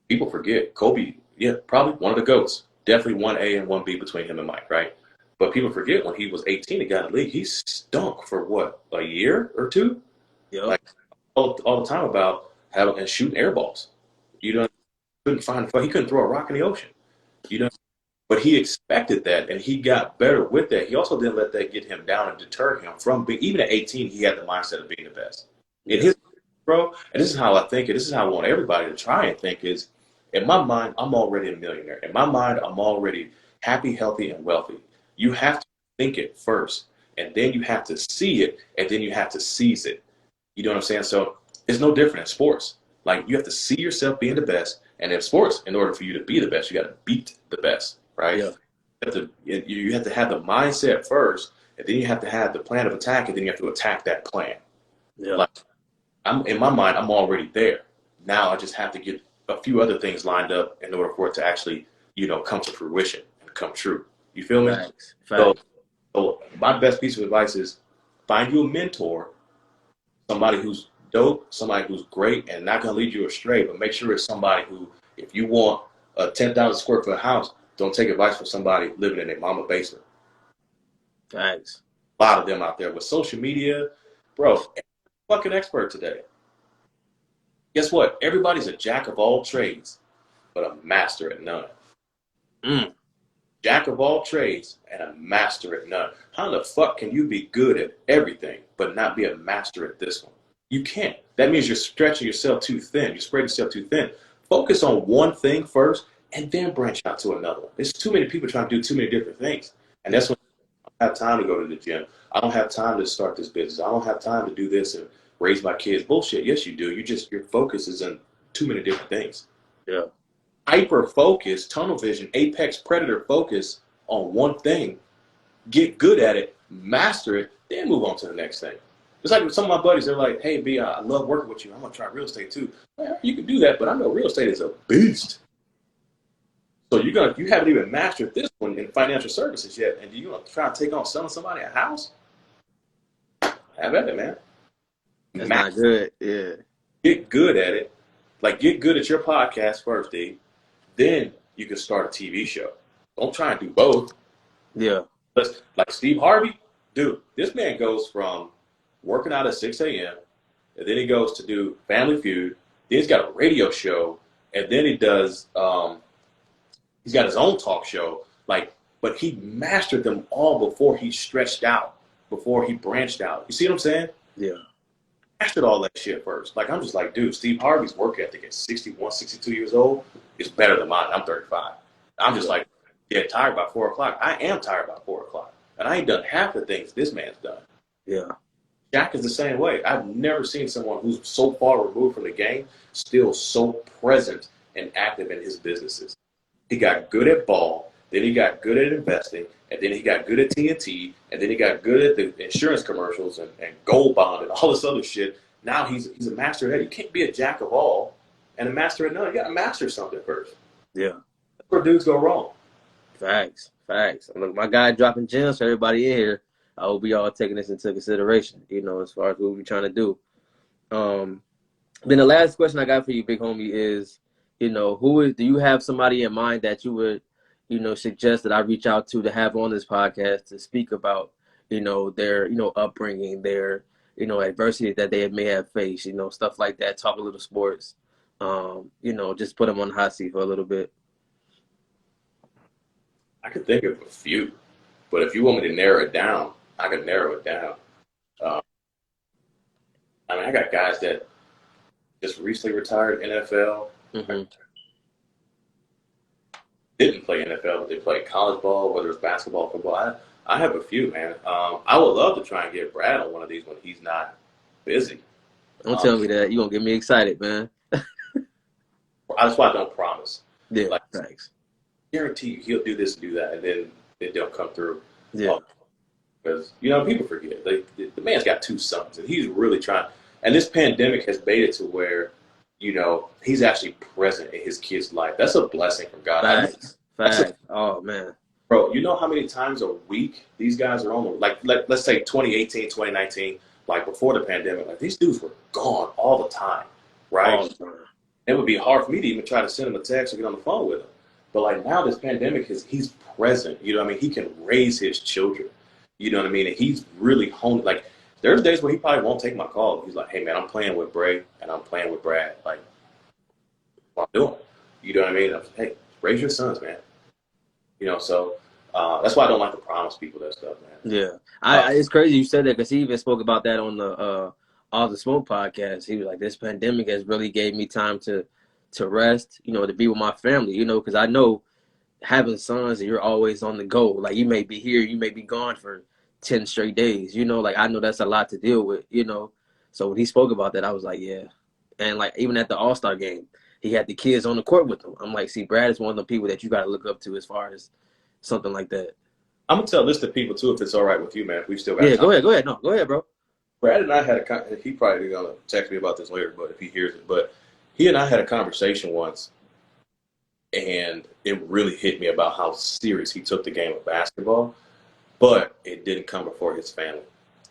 people forget Kobe, yeah, probably one of the GOATs. Definitely one A and one B between him and Mike, right? But people forget when he was 18 and got in the league, he stunk for what, a year or two? Yep. Like all the time about having and shooting air balls. You know, he couldn't throw a rock in the ocean. You know, but he expected that, and he got better with that. He also didn't let that get him down and deter him from being. Even at 18, he had the mindset of being the best. In his bro, and this is how I think it. This is how I want everybody to try and think is, in my mind, I'm already a millionaire. In my mind, I'm already happy, healthy, and wealthy. You have to think it first, and then you have to see it, and then you have to seize it. You know what I'm saying? So it's no different in sports. Like, you have to see yourself being the best, and in sports, in order for you to be the best, you got to beat the best, right? Yeah. You have to have the mindset first, and then you have to have the plan of attack, and then you have to attack that plan. Yeah. Like, in my mind, I'm already there. Now I just have to get a few other things lined up in order for it to actually, come to fruition and come true. You feel me? Facts. Facts. So my best piece of advice is find you a mentor, somebody who's dope, somebody who's great and not going to lead you astray, but make sure it's somebody who, if you want a 10,000 square foot house, don't take advice from somebody living in their mama basement. Facts. A lot of them out there with social media, bro, fucking expert today. Guess what? Everybody's a jack of all trades, but a master at none. Jack of all trades and a master at none. How the fuck can you be good at everything but not be a master at this one? You can't. That means you're stretching yourself too thin. You're spreading yourself too thin. Focus on one thing first and then branch out to another one. There's too many people trying to do too many different things. And that's when I don't have time to go to the gym. I don't have time to start this business. I don't have time to do this and raise my kids. Bullshit. Yes, you do. Your focus is on too many different things. Yeah. Hyper focus, tunnel vision, apex predator focus on one thing. Get good at it, master it, then move on to the next thing. It's like with some of my buddies, they're like, hey, B, I love working with you. I'm going to try real estate too. Well, you can do that, but I know real estate is a beast. So you haven't even mastered this one in financial services yet, and you want to try to take on selling somebody a house? Have at it, man. That's not good. Yeah. Get good at it. Like, get good at your podcast first, D. Then you can start a TV show. Don't try and do both. Yeah. Like Steve Harvey, dude, this man goes from working out at 6 a.m., and then he goes to do Family Feud. Then he's got a radio show, and then he does, he's got his own talk show. But he mastered them all before he stretched out, before he branched out. You see what I'm saying? Yeah. Mastered all that shit first. Like, I'm just like, dude, Steve Harvey's work ethic at 61, 62 years old is better than mine. I'm 35. I'm just like, tired by 4 o'clock. I am tired by 4 o'clock. And I ain't done half the things this man's done. Yeah. Jack is the same way. I've never seen someone who's so far removed from the game still so present and active in his businesses. He got good at ball, then he got good at investing, and then he got good at TNT, and then he got good at the insurance commercials and gold bond and all this other shit. Now he's a master at that. You can't be a jack of all and a master at none. You got to master something first. Yeah. That's where dudes go wrong. Facts. Look, my guy dropping gems for everybody in here. I hope we all taking this into consideration, as far as what we're trying to do. Then the last question I got for you, big homie, is, do you have somebody in mind that you would, suggest that I reach out to have on this podcast to speak about, their, upbringing, their, adversity that they may have faced, stuff like that, talk a little sports, just put them on the hot seat for a little bit. I could think of a few, but if you want me to narrow it down, I can narrow it down. I got guys that just recently retired NFL. Mm-hmm. Didn't play NFL, but they played college ball, whether it's basketball, football. I have a few, man. I would love to try and get Brad on one of these when he's not busy. Don't tell me that. You're going to get me excited, man. That's why I don't promise. Yeah, thanks. Guarantee you he'll do this and do that, and then it don't come through. Yeah. Because, people forget. The man's got 2 sons, and he's really trying. And this pandemic has made it to where, he's actually present in his kid's life. That's a blessing from God. Facts. Oh, man. Bro, you know how many times a week these guys are on? Let's say 2018, 2019, before the pandemic, these dudes were gone all the time, right? All the time. It would be hard for me to even try to send them a text or get on the phone with them. But like now, this pandemic he's present. You know what I mean? He can raise his children. You know what I mean? And he's really honed. Like there's days where he probably won't take my call. He's like, "Hey man, I'm playing with Bray and I'm playing with Brad. Like, what I'm doing." You know what I mean? I'm like, hey, raise your sons, man. You know, so that's why I don't like to promise people that stuff, man. Yeah, it's crazy you said that because he even spoke about that on the All the Smoke podcast. He was like, "This pandemic has really gave me time to rest, you know, to be with my family, you know, because I know having sons and you're always on the go. Like you may be here, you may be gone for 10 straight days, you know, like I know that's a lot to deal with, you know." So when he spoke about that, I was like, yeah. And like even at the All-Star game, he had the kids on the court with him. I'm like, see, Brad is one of the people that you got to look up to as far as something like that. I'm gonna tell this to people too, if it's all right with you, man. If we still got Yeah, time. go ahead. No, go ahead, bro. Brad and I had he probably gonna text me about this later, but if he hears it, but he and I had a conversation once, and it really hit me about how serious he took the game of basketball, but it didn't come before his family.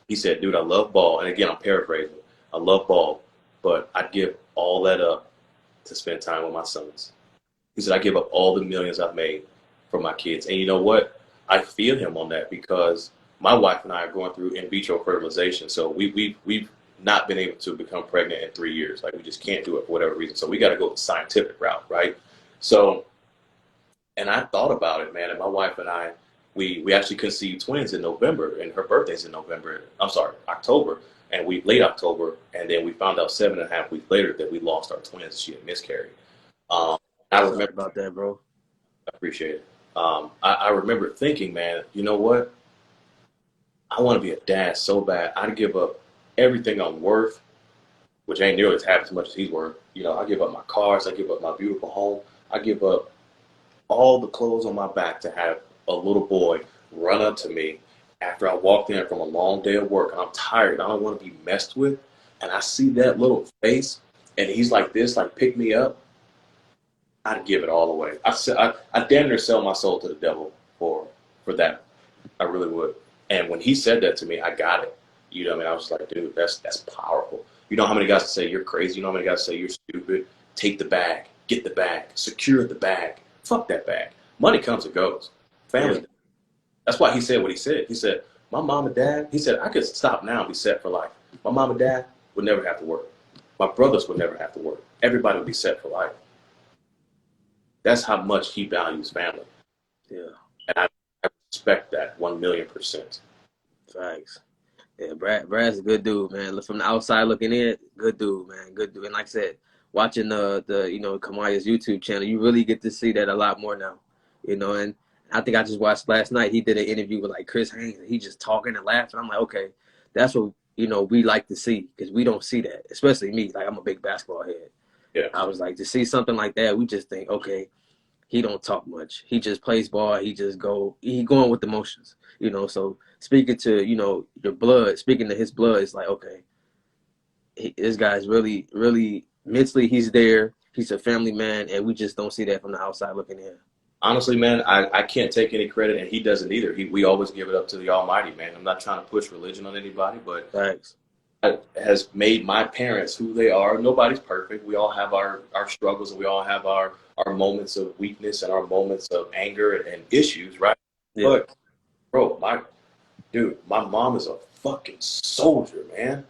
He said, "Dude, I love ball," and again, I'm paraphrasing. I love ball, but I'd give all that up to spend time with my sons. He said, "I give up all the millions I've made for my kids," and you know what? I feel him on that because my wife and I are going through in vitro fertilization. So we've not been able to become pregnant in 3 years. Like we just can't do it for whatever reason. So we got to go the scientific route, right? So, and I thought about it, man. And my wife and I, we actually conceived twins in November, and her birthday's in November. I'm sorry, October, and we late October, and then we found out 7.5 weeks later that we lost our twins. She had miscarried. I Sorry remember about that, bro. I appreciate it. I remember thinking, man, you know what? I want to be a dad so bad. I'd give up everything I'm worth, which ain't nearly half as much as he's worth. You know, I give up my cars. I give up my beautiful home. I give up all the clothes on my back to have a little boy run up to me after I walked in from a long day of work and I'm tired. I don't want to be messed with. And I see that little face and he's like this, like pick me up. I'd give it all away. I damn near sell my soul to the devil for that. I really would. And when he said that to me, I got it. You know what I mean? I was like, dude, that's powerful. You know how many guys say you're crazy? You know how many guys say you're stupid? Take the bag. Get the bag. Secure the bag. Fuck that bag. Money comes and goes. Family. Yeah. That's why he said what he said. He said, my mom and dad, he said, I could stop now and be set for life. My mom and dad would never have to work. My brothers would never have to work. Everybody would be set for life. That's how much he values family. Yeah. And I respect that 1,000,000%. Facts. Yeah, Brad's a good dude, man. From the outside looking in, good dude, man. Good dude. And like I said, watching the Kamaya's YouTube channel, you really get to see that a lot more now. You know, and I think I just watched last night, he did an interview with like Chris Haynes and he just talking and laughing. I'm like, okay, that's what we like to see because we don't see that. Especially me. Like I'm a big basketball head. Yeah. I was like, to see something like that, we just think, okay, he don't talk much. He just plays ball. He going with the motions, So speaking to, your blood, speaking to his blood, it's like, okay, this guy's really, really mentally, he's there. He's a family man, and we just don't see that from the outside looking in. Honestly, man, I can't take any credit, and he doesn't either. We always give it up to the Almighty, man. I'm not trying to push religion on anybody, but Thanks. it has made my parents who they are. Nobody's perfect. We all have our struggles, and we all have our moments of weakness and our moments of anger and issues, right? Yeah. But, bro, my mom is a fucking soldier, man.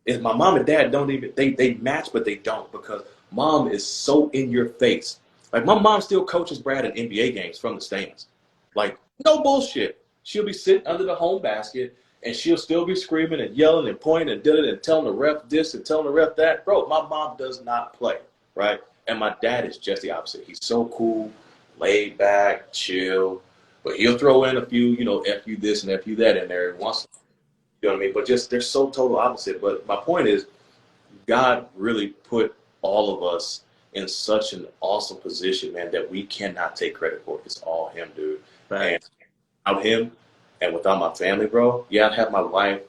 And my mom and dad don't even, they match, but they don't because mom is so in your face. Like, my mom still coaches Brad in NBA games from the stands. Like, no bullshit. She'll be sitting under the home basket, and she'll still be screaming and yelling and pointing and telling the ref this and telling the ref that. Bro, my mom does not play, right? And my dad is just the opposite. He's so cool, laid back, chill. But he'll throw in a few, F you this and F you that in there once. You know what I mean? But just they're so total opposite. But my point is, God really put all of us in such an awesome position, man, that we cannot take credit for. It's all him, dude. Right. And without him and without my family, bro, yeah, I'd have my wife,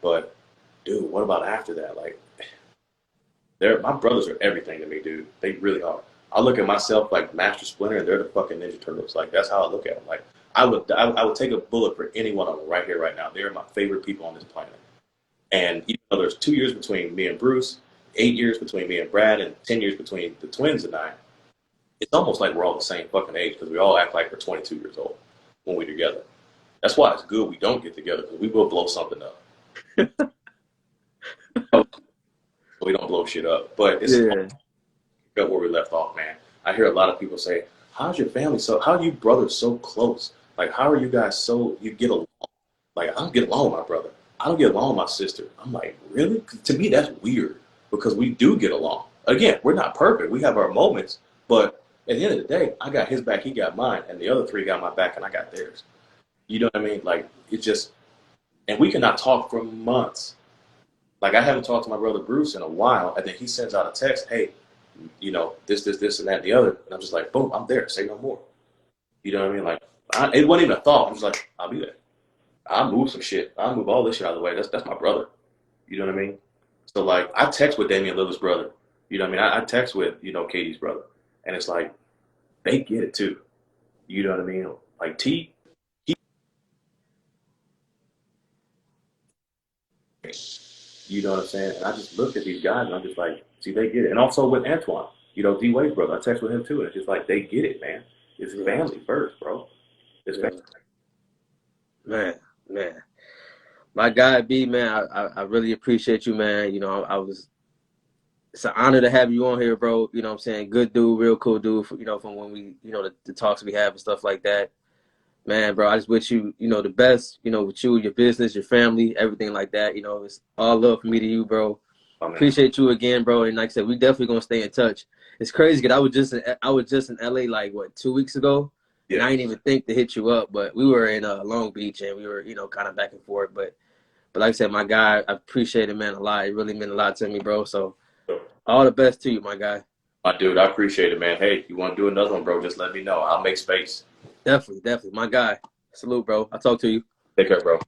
but dude, what about after that? Like, my brothers are everything to me, dude. They really are. I look at myself like Master Splinter, and they're the fucking Ninja Turtles. Like, that's how I look at them. Like, I would take a bullet for any one of them right here, right now. They're my favorite people on this planet. And even though there's 2 years between me and Bruce, 8 years between me and Brad, and 10 years between the twins and I, it's almost like we're all the same fucking age because we all act like we're 22 years old when we're together. That's why it's good we don't get together because we will blow something up. So we don't blow shit up. But it's Yeah. where we left off, man. I hear a lot of people say, how's your family so, how are you brothers so close? Like, how are you guys so, you get along? Like, I don't get along with my brother. I don't get along with my sister. I'm like, really? To me, that's weird because we do get along. Again, we're not perfect. We have our moments, but at the end of the day, I got his back, he got mine, and the other three got my back, and I got theirs. You know what I mean? Like, it just, and we cannot talk for months. Like, I haven't talked to my brother Bruce in a while, and then he sends out a text, hey, you know, this, and that, and the other. And I'm just like, boom, I'm there. Say no more. You know what I mean? Like, it wasn't even a thought. I'm just like, I'll be there. I'll move some shit. I'll move all this shit out of the way. That's my brother. You know what I mean? So, like, I text with Damian Lillard's brother. You know what I mean? I text with, you know, Katie's brother. And it's like, they get it too. You know what I mean? Like, T, you know what I'm saying? And I just look at these guys and I'm just like, see, they get it. And also with Antoine, you know, D Wade's brother, I text with him too. And it's just like, they get it, man. It's family first, bro. It's family. Man. My guy B, man, I really appreciate you, man. You know, it's an honor to have you on here, bro. You know what I'm saying? Good dude, real cool dude, you know, from when we, you know, the talks we have and stuff like that. Man, bro, I just wish you, you know, the best, you know, with you, your business, your family, everything like that. You know, it's all love from me to you, bro. Appreciate you again, bro. And like I said, we definitely gonna stay in touch. It's crazy because I was just in LA like what 2 weeks ago, and I didn't even think to hit you up, but we were in Long Beach and we were, you know, kind of back and forth. But like I said, my guy, I appreciate it, man, a lot. It really meant a lot to me, bro. So all the best to you, my guy. My dude, I appreciate it, man. Hey, you want to do another one, bro? Just let me know. I'll make space. Definitely, my guy. Salute, bro. I'll talk to you. Take care, bro.